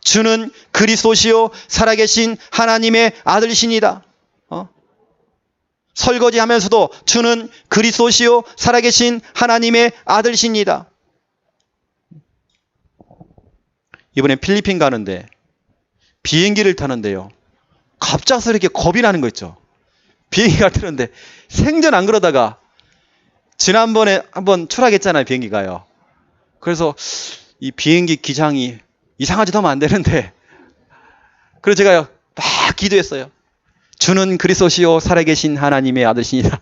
주는 그리스도시요 살아계신 하나님의 아들이시니다. 설거지하면서도 주는 그리스도시요 살아계신 하나님의 아들이시니다. 이번에 필리핀 가는데 비행기를 타는데요. 갑작스럽게 겁이 나는 거 있죠. 비행기가 뜨는데 생전 안 그러다가 지난번에 한번 추락했잖아요. 비행기가요. 그래서 이 비행기 기장이 이상한 짓 하면 안 되는데, 그래서 제가 막 기도했어요. 주는 그리스도시요 살아계신 하나님의 아들이시니라.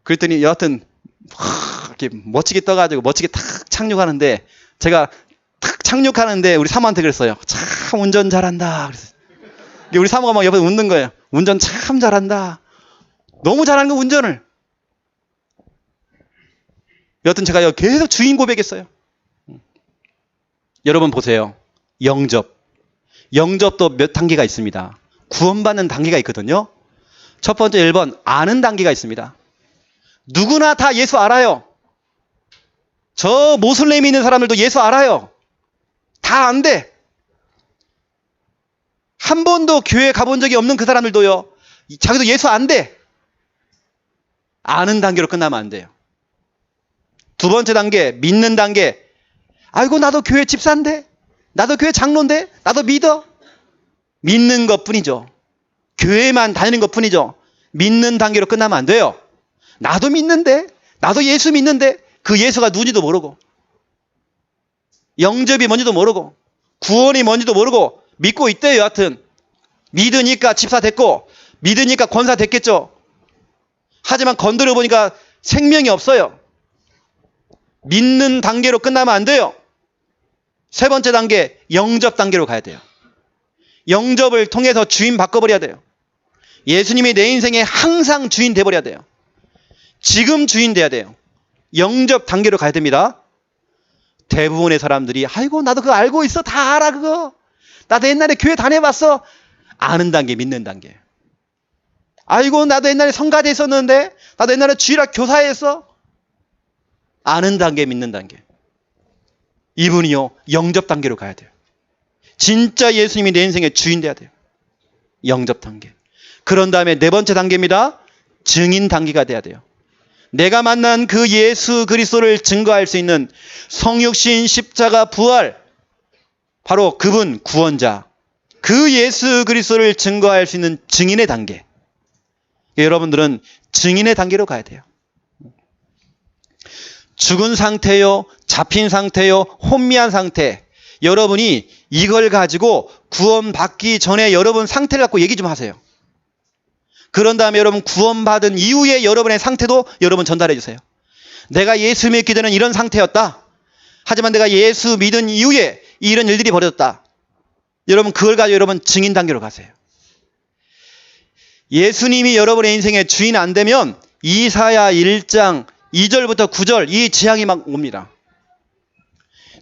그랬더니 여하튼 이렇게 멋지게 떠가지고 멋지게 탁 착륙하는데, 제가 탁 착륙하는데 우리 사모한테 그랬어요. 참 운전 잘한다. 그랬어요. 우리 사모가 막 옆에서 웃는 거예요. 운전 참 잘한다. 너무 잘하는 거 운전을. 여하튼 제가 계속 주인 고백했어요. 여러분 보세요. 영접도 몇 단계가 있습니다. 구원받는 단계가 있거든요. 첫 번째 1번 아는 단계가 있습니다. 누구나 다 예수 알아요. 저 모슬렘이 있는 사람들도 예수 알아요. 다 안돼. 한 번도 교회 가본 적이 없는 그 사람들도요. 자기도 예수 안 돼. 아는 단계로 끝나면 안 돼요. 두 번째 단계, 믿는 단계. 아이고 나도 교회 집사인데, 나도 교회 장로인데, 나도 믿어. 믿는 것뿐이죠. 교회만 다니는 것뿐이죠. 믿는 단계로 끝나면 안 돼요. 나도 믿는데, 나도 예수 믿는데, 그 예수가 누군지도 모르고, 영접이 뭔지도 모르고, 구원이 뭔지도 모르고 믿고 있대요. 여하튼 믿으니까 집사 됐고, 믿으니까 권사 됐겠죠. 하지만 건드려 보니까 생명이 없어요. 믿는 단계로 끝나면 안 돼요. 세 번째 단계, 영접 단계로 가야 돼요. 영접을 통해서 주인 바꿔버려야 돼요. 예수님이 내 인생에 항상 주인 돼버려야 돼요. 지금 주인 돼야 돼요. 영접 단계로 가야 됩니다. 대부분의 사람들이 아이고 나도 그거 알고 있어. 다 알아 그거. 나도 옛날에 교회 다녀봤어. 아는 단계, 믿는 단계. 아이고 나도 옛날에 성가대 있었는데, 나도 옛날에 주일학 교사했어. 아는 단계, 믿는 단계. 이분이요, 영접 단계로 가야 돼요. 진짜 예수님이 내 인생의 주인 돼야 돼요. 영접 단계. 그런 다음에 네 번째 단계입니다. 증인 단계가 돼야 돼요. 내가 만난 그 예수 그리스도를 증거할 수 있는 성육신 십자가 부활, 바로 그분 구원자, 그 예수 그리스도를 증거할 수 있는 증인의 단계. 여러분들은 증인의 단계로 가야 돼요. 죽은 상태요, 잡힌 상태요, 혼미한 상태. 여러분이 이걸 가지고 구원받기 전에 여러분 상태를 갖고 얘기 좀 하세요. 그런 다음에 여러분 구원받은 이후에 여러분의 상태도 여러분 전달해 주세요. 내가 예수 믿기 전에는 이런 상태였다. 하지만 내가 예수 믿은 이후에 이런 일들이 벌어졌다. 여러분 그걸 가지고 여러분 증인 단계로 가세요. 예수님이 여러분의 인생의 주인 안 되면 이사야 1장 2절부터 9절 이 재앙이 막 옵니다.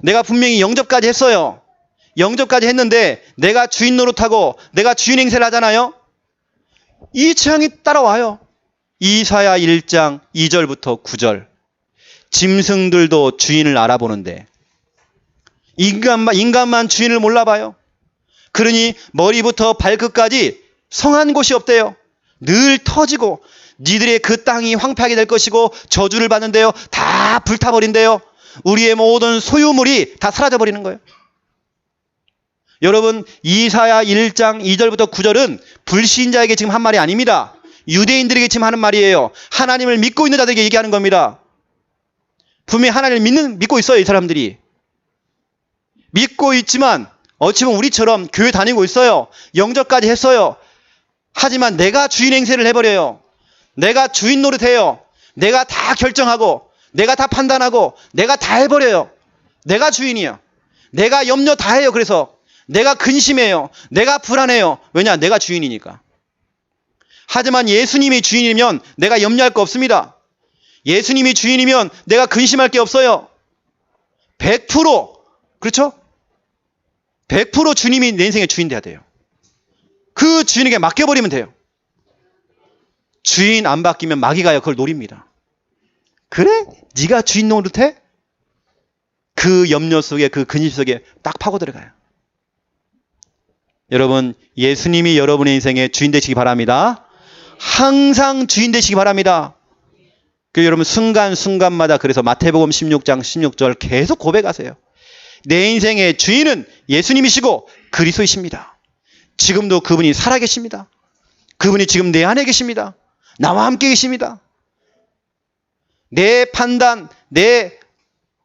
내가 분명히 영접까지 했어요. 영접까지 했는데 내가 주인 노릇하고 내가 주인 행세를 하잖아요. 이 재앙이 따라와요. 이사야 1장 2절부터 9절. 짐승들도 주인을 알아보는데 인간만 주인을 몰라봐요. 그러니 머리부터 발끝까지 성한 곳이 없대요. 늘 터지고 니들의 그 땅이 황폐하게 될 것이고 저주를 받는데요. 다 불타버린대요. 우리의 모든 소유물이 다 사라져버리는 거예요. 여러분 이사야 1장 2절부터 9절은 불신자에게 지금 한 말이 아닙니다. 유대인들에게 지금 하는 말이에요. 하나님을 믿고 있는 자들에게 얘기하는 겁니다. 분명히 하나님을 믿고 있어요. 이 사람들이. 믿고 있지만 어찌 보면 우리처럼 교회 다니고 있어요. 영접까지 했어요. 하지만 내가 주인 행세를 해버려요. 내가 주인 노릇해요. 내가 다 결정하고 내가 다 판단하고 내가 다 해버려요. 내가 주인이에요. 내가 염려 다 해요. 그래서 내가 근심해요. 내가 불안해요. 왜냐? 내가 주인이니까. 하지만 예수님이 주인이면 내가 염려할 거 없습니다. 예수님이 주인이면 내가 근심할 게 없어요. 100% 그렇죠? 100% 주님이 내 인생의 주인 돼야 돼요. 그 주인에게 맡겨버리면 돼요. 주인 안 바뀌면 마귀가요 그걸 노립니다. 그래? 네가 주인 노릇해? 그 염려 속에 그 근심 속에 딱 파고 들어가요. 여러분 예수님이 여러분의 인생의 주인 되시기 바랍니다. 항상 주인 되시기 바랍니다. 여러분 순간순간마다 그래서 마태복음 16장 16절 계속 고백하세요. 내 인생의 주인은 예수님이시고 그리스도이십니다. 지금도 그분이 살아계십니다. 그분이 지금 내 안에 계십니다. 나와 함께 계십니다. 내 판단, 내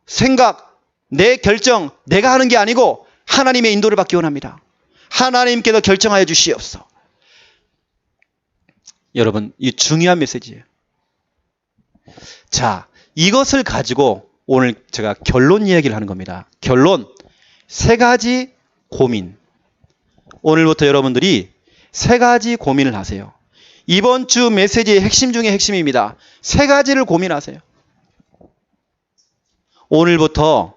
생각, 내 결정, 내가 하는 게 아니고 하나님의 인도를 받기 원합니다. 하나님께서 결정하여 주시옵소서. 여러분, 이 중요한 메시지예요. 자, 이것을 가지고 오늘 제가 결론 이야기를 하는 겁니다. 결론, 3가지 고민. 오늘부터 여러분들이 3가지 고민을 하세요. 이번 주 메시지의 핵심 중에 핵심입니다. 3가지를 고민하세요. 오늘부터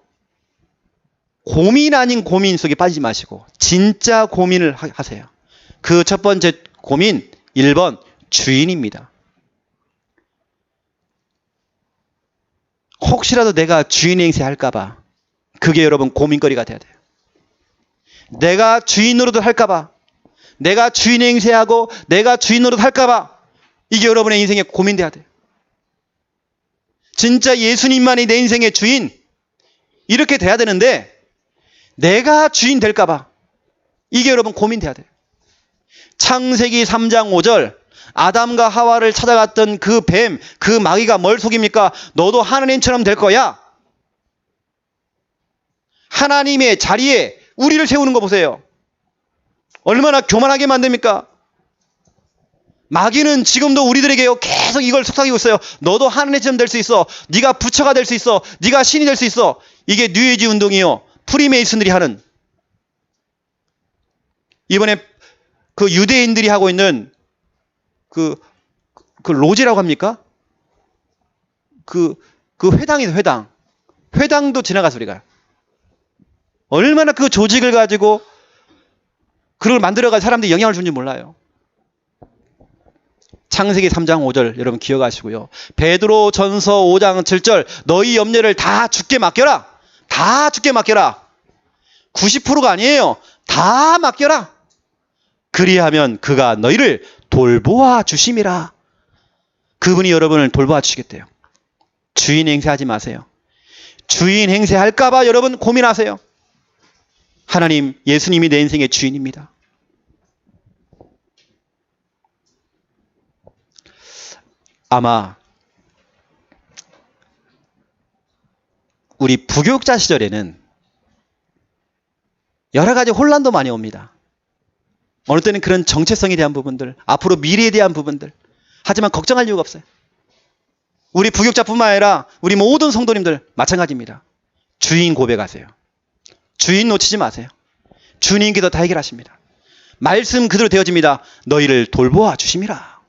고민 아닌 고민 속에 빠지지 마시고 진짜 고민을 하세요. 그 첫 번째 고민 1번 주인입니다. 혹시라도 내가 주인 행세 할까봐 그게 여러분 고민거리가 돼야 돼요. 내가 주인 노릇을 할까봐 내가 주인 행세하고 내가 주인 노릇 할까봐 이게 여러분의 인생에 고민돼야 돼요. 진짜 예수님만이 내 인생의 주인 이렇게 돼야 되는데 내가 주인 될까봐 이게 여러분 고민돼야 돼요. 창세기 3장 5절 아담과 하와를 찾아갔던 그 뱀, 그 마귀가 뭘 속입니까? 너도 하나님처럼 될 거야. 하나님의 자리에 우리를 세우는 거 보세요. 얼마나 교만하게 만듭니까? 마귀는 지금도 우리들에게 계속 이걸 속삭이고 있어요. 너도 하나님처럼 될 수 있어. 네가 부처가 될 수 있어. 네가 신이 될 수 있어. 이게 뉴에이지 운동이요. 프리메이슨들이 하는. 이번에 그 유대인들이 하고 있는 그 로제라고 합니까? 그 회당이죠, 회당. 회당도 지나가서 우리가. 얼마나 그 조직을 가지고 그걸 만들어가지고 사람들이 영향을 주는지 몰라요. 창세기 3장 5절 여러분 기억하시고요. 베드로 전서 5장 7절 너희 염려를 다 주께 맡겨라. 다 주께 맡겨라. 90%가 아니에요. 다 맡겨라. 그리하면 그가 너희를 돌보아 주심이라. 그분이 여러분을 돌보아 주시겠대요. 주인 행세하지 마세요. 주인 행세할까봐 여러분 고민하세요. 하나님, 예수님이 내 인생의 주인입니다. 아마 우리 부교육자 시절에는 여러 가지 혼란도 많이 옵니다. 어느 때는 그런 정체성에 대한 부분들, 앞으로 미래에 대한 부분들. 하지만 걱정할 이유가 없어요. 우리 부교육자뿐만 아니라 우리 모든 성도님들 마찬가지입니다. 주인 고백하세요. 주인 놓치지 마세요. 주님께서 다 해결하십니다. 말씀 그대로 되어집니다. 너희를 돌보아 주심이라.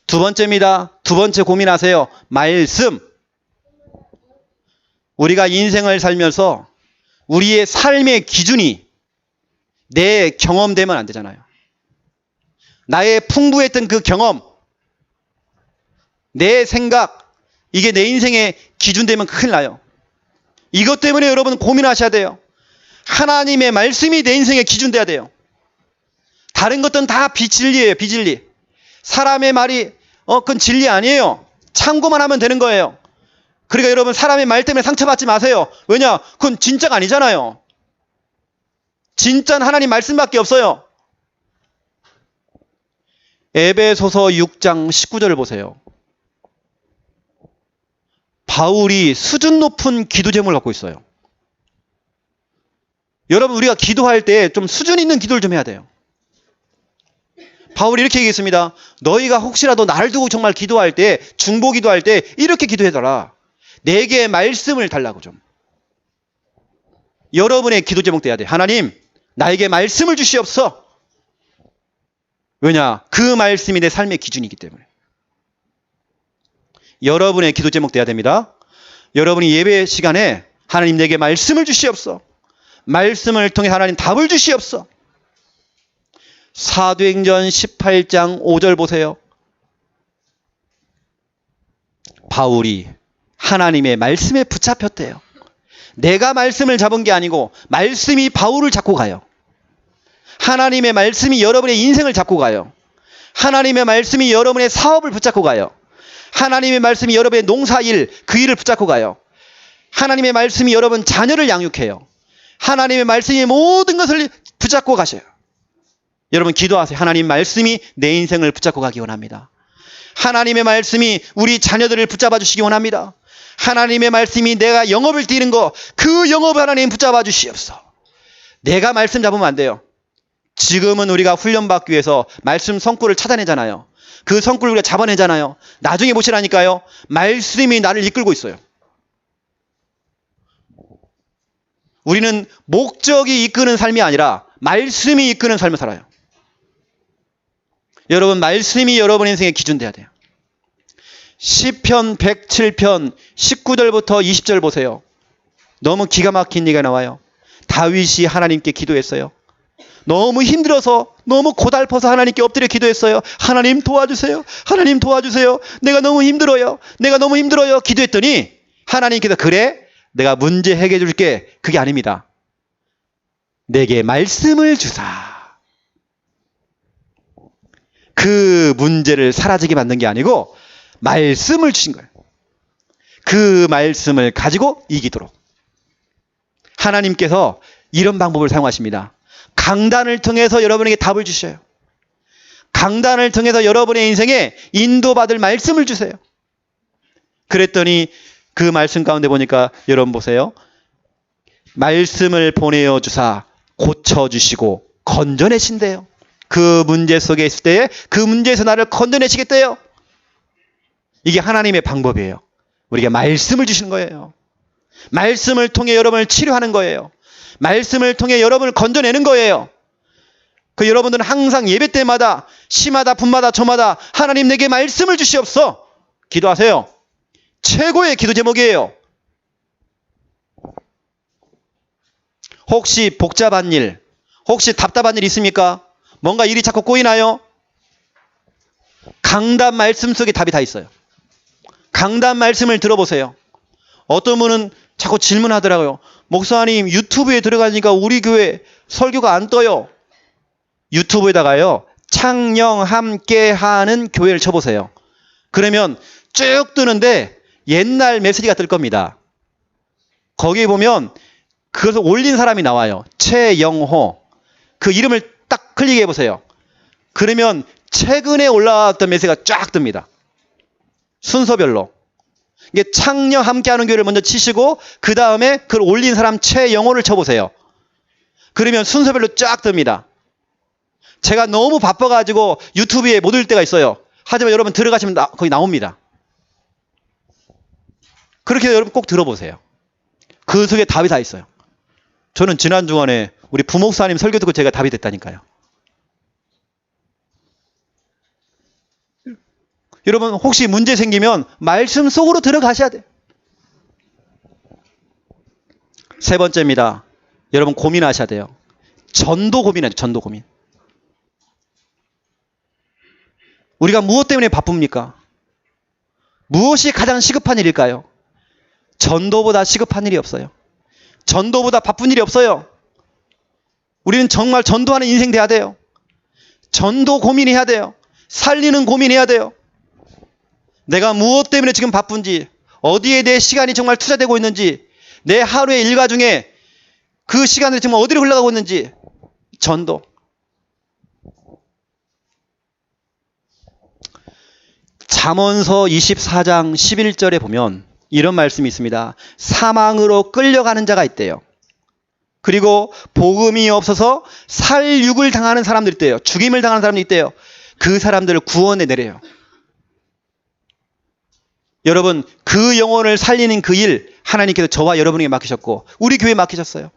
두 번째입니다. 두 번째 고민하세요. 말씀. 우리가 인생을 살면서 우리의 삶의 기준이 내 경험되면 안 되잖아요. 나의 풍부했던 그 경험, 내 생각, 이게 내 인생의 기준 되면 큰일 나요. 이것 때문에 여러분 고민하셔야 돼요. 하나님의 말씀이 내 인생의 기준 돼야 돼요. 다른 것들은 다 비진리예요. 비진리. 사람의 말이 그건 진리 아니에요. 참고만 하면 되는 거예요. 그러니까 여러분 사람의 말 때문에 상처받지 마세요. 왜냐? 그건 진짜가 아니잖아요. 진짜는 하나님 말씀밖에 없어요. 에베소서 6장 19절을 보세요. 바울이 수준 높은 기도 제목을 갖고 있어요. 여러분 우리가 기도할 때 좀 수준 있는 기도를 좀 해야 돼요. 바울이 이렇게 얘기했습니다. 너희가 혹시라도 나를 두고 정말 기도할 때, 중보 기도할 때 이렇게 기도해달라. 내게 말씀을 달라고 좀. 여러분의 기도 제목 돼야 돼. 하나님, 나에게 말씀을 주시옵소서. 왜냐? 그 말씀이 내 삶의 기준이기 때문에. 여러분의 기도 제목 돼야 됩니다. 여러분이 예배 시간에 하나님 내게 말씀을 주시옵소서. 말씀을 통해 하나님 답을 주시옵소서. 사도행전 18장 5절 보세요. 바울이 하나님의 말씀에 붙잡혔대요. 내가 말씀을 잡은 게 아니고 말씀이 바울을 잡고 가요. 하나님의 말씀이 여러분의 인생을 잡고 가요. 하나님의 말씀이 여러분의 사업을 붙잡고 가요. 하나님의 말씀이 여러분의 농사일, 그 일을 붙잡고 가요. 하나님의 말씀이 여러분 자녀를 양육해요. 하나님의 말씀이 모든 것을 붙잡고 가셔요. 여러분 기도하세요. 하나님 말씀이 내 인생을 붙잡고 가기 원합니다. 하나님의 말씀이 우리 자녀들을 붙잡아 주시기 원합니다. 하나님의 말씀이 내가 영업을 뛰는 거, 그 영업을 하나님 붙잡아 주시옵소서. 내가 말씀 잡으면 안 돼요. 지금은 우리가 훈련받기 위해서 말씀 성구를 찾아내잖아요. 그 성구를 우리가 잡아내잖아요. 나중에 보시라니까요. 말씀이 나를 이끌고 있어요. 우리는 목적이 이끄는 삶이 아니라 말씀이 이끄는 삶을 살아요. 여러분 말씀이 여러분 인생의 기준 돼야 돼요. 시편 107편 19절부터 20절 보세요. 너무 기가 막힌 얘기가 나와요. 다윗이 하나님께 기도했어요. 너무 힘들어서 너무 고달퍼서 하나님께 엎드려 기도했어요. 하나님 도와주세요. 하나님 도와주세요. 내가 너무 힘들어요. 내가 너무 힘들어요. 기도했더니 하나님께서 그래 내가 문제 해결해 줄게. 그게 아닙니다. 내게 말씀을 주사. 그 문제를 사라지게 만든 게 아니고 말씀을 주신 거예요. 그 말씀을 가지고 이기도록. 하나님께서 이런 방법을 사용하십니다. 강단을 통해서 여러분에게 답을 주셔요. 강단을 통해서 여러분의 인생에 인도받을 말씀을 주세요. 그랬더니 그 말씀 가운데 보니까 여러분 보세요. 말씀을 보내어 주사 고쳐주시고 건져내신대요. 그 문제 속에 있을 때에 그 문제에서 나를 건져내시겠대요. 이게 하나님의 방법이에요. 우리에게 말씀을 주시는 거예요. 말씀을 통해 여러분을 치료하는 거예요. 말씀을 통해 여러분을 건져내는 거예요. 그 여러분들은 항상 예배 때마다 시마다 분마다 저마다 하나님 내게 말씀을 주시옵소서 기도하세요. 최고의 기도 제목이에요. 혹시 복잡한 일, 혹시 답답한 일 있습니까? 뭔가 일이 자꾸 꼬이나요? 강단 말씀 속에 답이 다 있어요. 강단 말씀을 들어보세요. 어떤 분은 자꾸 질문하더라고요. 목사님 유튜브에 들어가니까 우리 교회 설교가 안 떠요. 유튜브에다가요. 창녕 함께하는 교회를 쳐보세요. 그러면 쭉 뜨는데 옛날 메시지가 뜰 겁니다. 거기에 보면 그것을 올린 사람이 나와요. 최영호. 그 이름을 딱 클릭해 보세요. 그러면 최근에 올라왔던 메시지가 쫙 뜹니다. 순서별로. 이게 창녕 함께하는 교회를 먼저 치시고 그 다음에 그걸 올린 사람 최영호를 쳐보세요. 그러면 순서별로 쫙 뜹니다. 제가 너무 바빠가지고 유튜브에 못 올 때가 있어요. 하지만 여러분 들어가시면 거기 나옵니다. 그렇게 여러분 꼭 들어보세요. 그 속에 답이 다 있어요. 저는 지난 주간에 우리 부목사님 설교 듣고 제가 답이 됐다니까요. 여러분 혹시 문제 생기면 말씀 속으로 들어가셔야 돼요. 세 번째입니다. 여러분 고민하셔야 돼요. 전도 고민하죠. 전도 고민. 우리가 무엇 때문에 바쁩니까? 무엇이 가장 시급한 일일까요? 전도보다 시급한 일이 없어요. 전도보다 바쁜 일이 없어요. 우리는 정말 전도하는 인생 돼야 돼요. 전도 고민해야 돼요. 살리는 고민해야 돼요. 내가 무엇 때문에 지금 바쁜지, 어디에 내 시간이 정말 투자되고 있는지, 내 하루의 일과 중에 그 시간들이 정말 어디로 흘러가고 있는지. 전도. 잠언서 24장 11절에 보면 이런 말씀이 있습니다. 사망으로 끌려가는 자가 있대요. 그리고 복음이 없어서 살육을 당하는 사람들이 있대요. 죽임을 당하는 사람들이 있대요. 그 사람들을 구원해 내려요. 여러분, 그 영혼을 살리는 그 일 하나님께서 저와 여러분에게 맡기셨고 우리 교회에 맡기셨어요.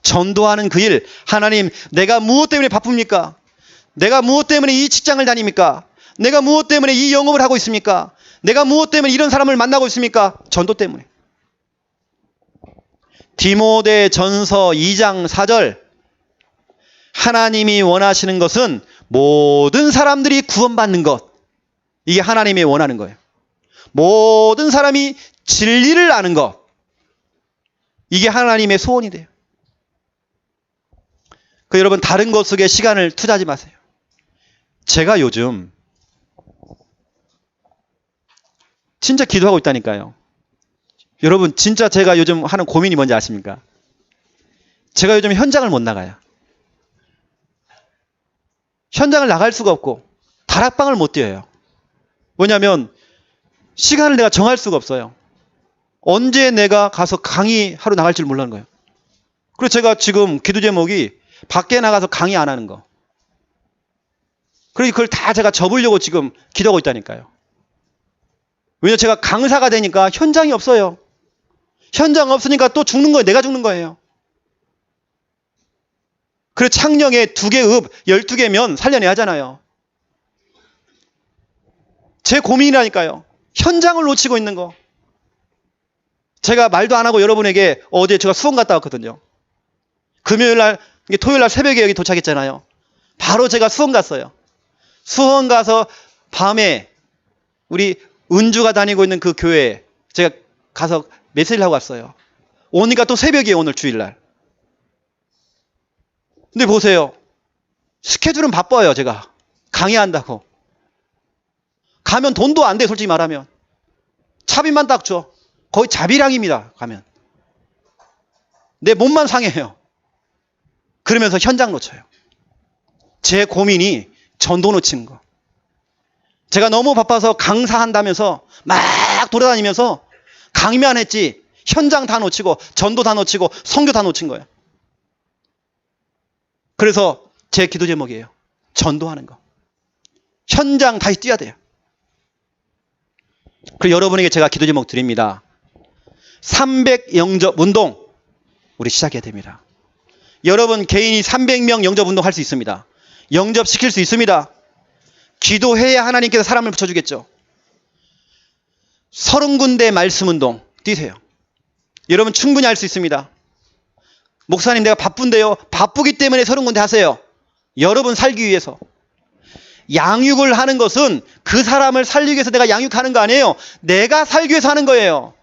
전도하는 그 일, 하나님, 내가 무엇 때문에 바쁩니까? 내가 무엇 때문에 이 직장을 다닙니까? 내가 무엇 때문에 이 영업을 하고 있습니까? 내가 무엇 때문에 이런 사람을 만나고 있습니까? 전도 때문에. 디모데 전서 2장 4절, 하나님이 원하시는 것은 모든 사람들이 구원받는 것. 이게 하나님이 원하는 거예요. 모든 사람이 진리를 아는 것. 이게 하나님의 소원이 돼요. 여러분, 다른 것 속에 시간을 투자하지 마세요. 제가 요즘 진짜 기도하고 있다니까요. 여러분, 진짜 제가 요즘 하는 고민이 뭔지 아십니까? 제가 요즘 현장을 못 나가요. 현장을 나갈 수가 없고 다락방을 못 뛰어요. 왜냐하면 시간을 내가 정할 수가 없어요. 언제 내가 가서 강의 하러 나갈 줄 몰라는 거예요. 그래서 제가 지금 기도 제목이 밖에 나가서 강의 안 하는 거. 그래서 그걸 다 제가 접으려고 지금 기도하고 있다니까요. 왜냐면 제가 강사가 되니까 현장이 없어요. 현장 없으니까 또 죽는 거예요. 내가 죽는 거예요. 그래서 창녕에 2개 읍, 12개면 살려내야 하잖아요. 제 고민이라니까요. 현장을 놓치고 있는 거. 제가 말도 안 하고 여러분에게 어제 제가 수원 갔다 왔거든요. 금요일날, 토요일날 새벽에 여기 도착했잖아요. 바로 제가 수원 갔어요. 수원 가서 밤에 우리 은주가 다니고 있는 그 교회에 제가 가서 메시지를 하고 왔어요. 오니까 또 새벽이에요, 오늘 주일날. 근데 보세요. 스케줄은 바빠요, 제가. 강의한다고. 가면 돈도 안 돼, 솔직히 말하면. 차비만 딱 줘. 거의 자비량입니다, 가면. 내 몸만 상해요. 그러면서 현장 놓쳐요. 제 고민이 전도 놓치는 거. 제가 너무 바빠서 강사한다면서 막 돌아다니면서 강의만 했지 현장 다 놓치고 전도 다 놓치고 선교 다 놓친 거예요. 그래서 제 기도 제목이에요. 전도하는 거. 현장 다시 뛰어야 돼요. 그리고 여러분에게 제가 기도 제목 드립니다. 300 영접 운동 우리 시작해야 됩니다. 여러분 개인이 300명 영접 운동 할 수 있습니다. 영접시킬 수 있습니다. 기도해야 하나님께서 사람을 붙여주겠죠. 30군데 말씀 운동 뛰세요. 여러분 충분히 할 수 있습니다. 목사님 내가 바쁜데요. 바쁘기 때문에 30군데 하세요. 여러분 살기 위해서. 양육을 하는 것은 그 사람을 살리기 위해서 내가 양육하는 거 아니에요. 내가 살기 위해서 하는 거예요.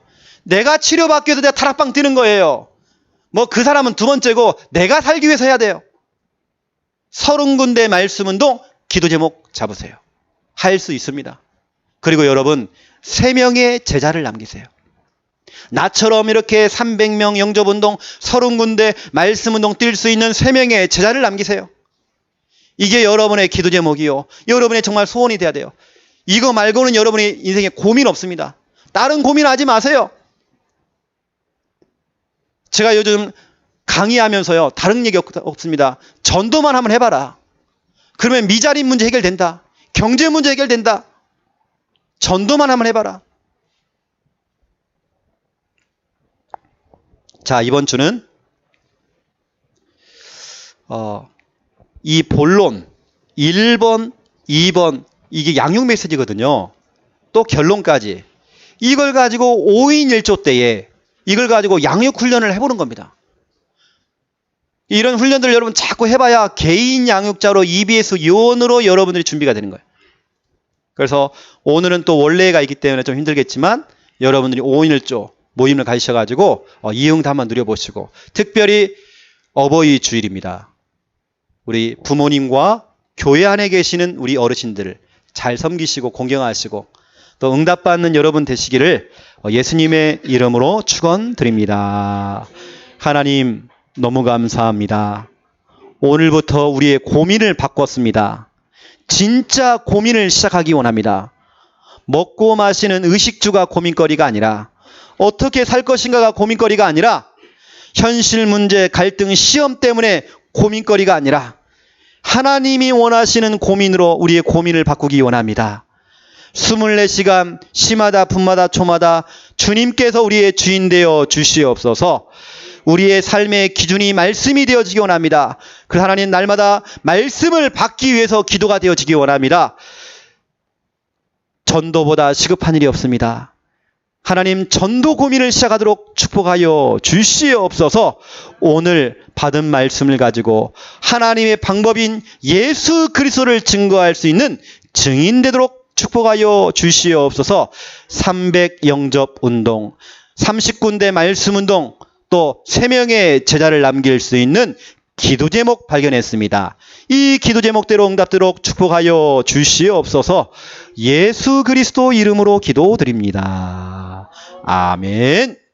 내가 치료받기 위해서 내가 다락방 뛰는 거예요. 뭐 그 사람은 두 번째고 내가 살기 위해서 해야 돼요. 30군데 말씀 운동 기도 제목 잡으세요. 할 수 있습니다. 그리고 여러분 3명의 제자를 남기세요. 나처럼 이렇게 300명 영접운동 30군데 말씀운동 뛸 수 있는 3명의 제자를 남기세요. 이게 여러분의 기도 제목이요. 여러분의 정말 소원이 돼야 돼요. 이거 말고는 여러분의 인생에 고민 없습니다. 다른 고민하지 마세요. 제가 요즘 강의하면서요. 다른 얘기 없습니다. 전도만 한번 해봐라. 그러면 미자리 문제 해결된다. 경제 문제 해결된다. 전도만 한번 해봐라. 자, 이번 주는 이 본론 1번, 2번 이게 양육 메시지거든요. 또 결론까지. 이걸 가지고 5인 1조 때에 이걸 가지고 양육 훈련을 해보는 겁니다. 이런 훈련들을 여러분 자꾸 해봐야 개인 양육자로 EBS 요원으로 여러분들이 준비가 되는 거예요. 그래서 오늘은 또 원래가 있기 때문에 좀 힘들겠지만 여러분들이 5인 1조 모임을 가지셔가지고 이응도 한번 누려보시고 특별히 어버이 주일입니다. 우리 부모님과 교회 안에 계시는 우리 어르신들을 잘 섬기시고 공경하시고 또 응답받는 여러분 되시기를 예수님의 이름으로 축원드립니다. 하나님 너무 감사합니다. 오늘부터 우리의 고민을 바꿨습니다. 진짜 고민을 시작하기 원합니다. 먹고 마시는 의식주가 고민거리가 아니라 어떻게 살 것인가가 고민거리가 아니라 현실 문제, 갈등, 시험 때문에 고민거리가 아니라 하나님이 원하시는 고민으로 우리의 고민을 바꾸기 원합니다. 24시간 시마다 분마다 초마다 주님께서 우리의 주인 되어 주시옵소서. 우리의 삶의 기준이 말씀이 되어지기 원합니다. 그 하나님 날마다 말씀을 받기 위해서 기도가 되어지기 원합니다. 전도보다 시급한 일이 없습니다. 하나님 전도 고민을 시작하도록 축복하여 주시옵소서. 오늘 받은 말씀을 가지고 하나님의 방법인 예수 그리스도를 증거할 수 있는 증인 되도록 축복하여 주시옵소서. 300 영접 운동, 30군데 말씀 운동, 또 3명의 제자를 남길 수 있는 기도 제목 발견했습니다. 이 기도 제목대로 응답되도록 축복하여 주시옵소서. 예수 그리스도 이름으로 기도드립니다. 아멘.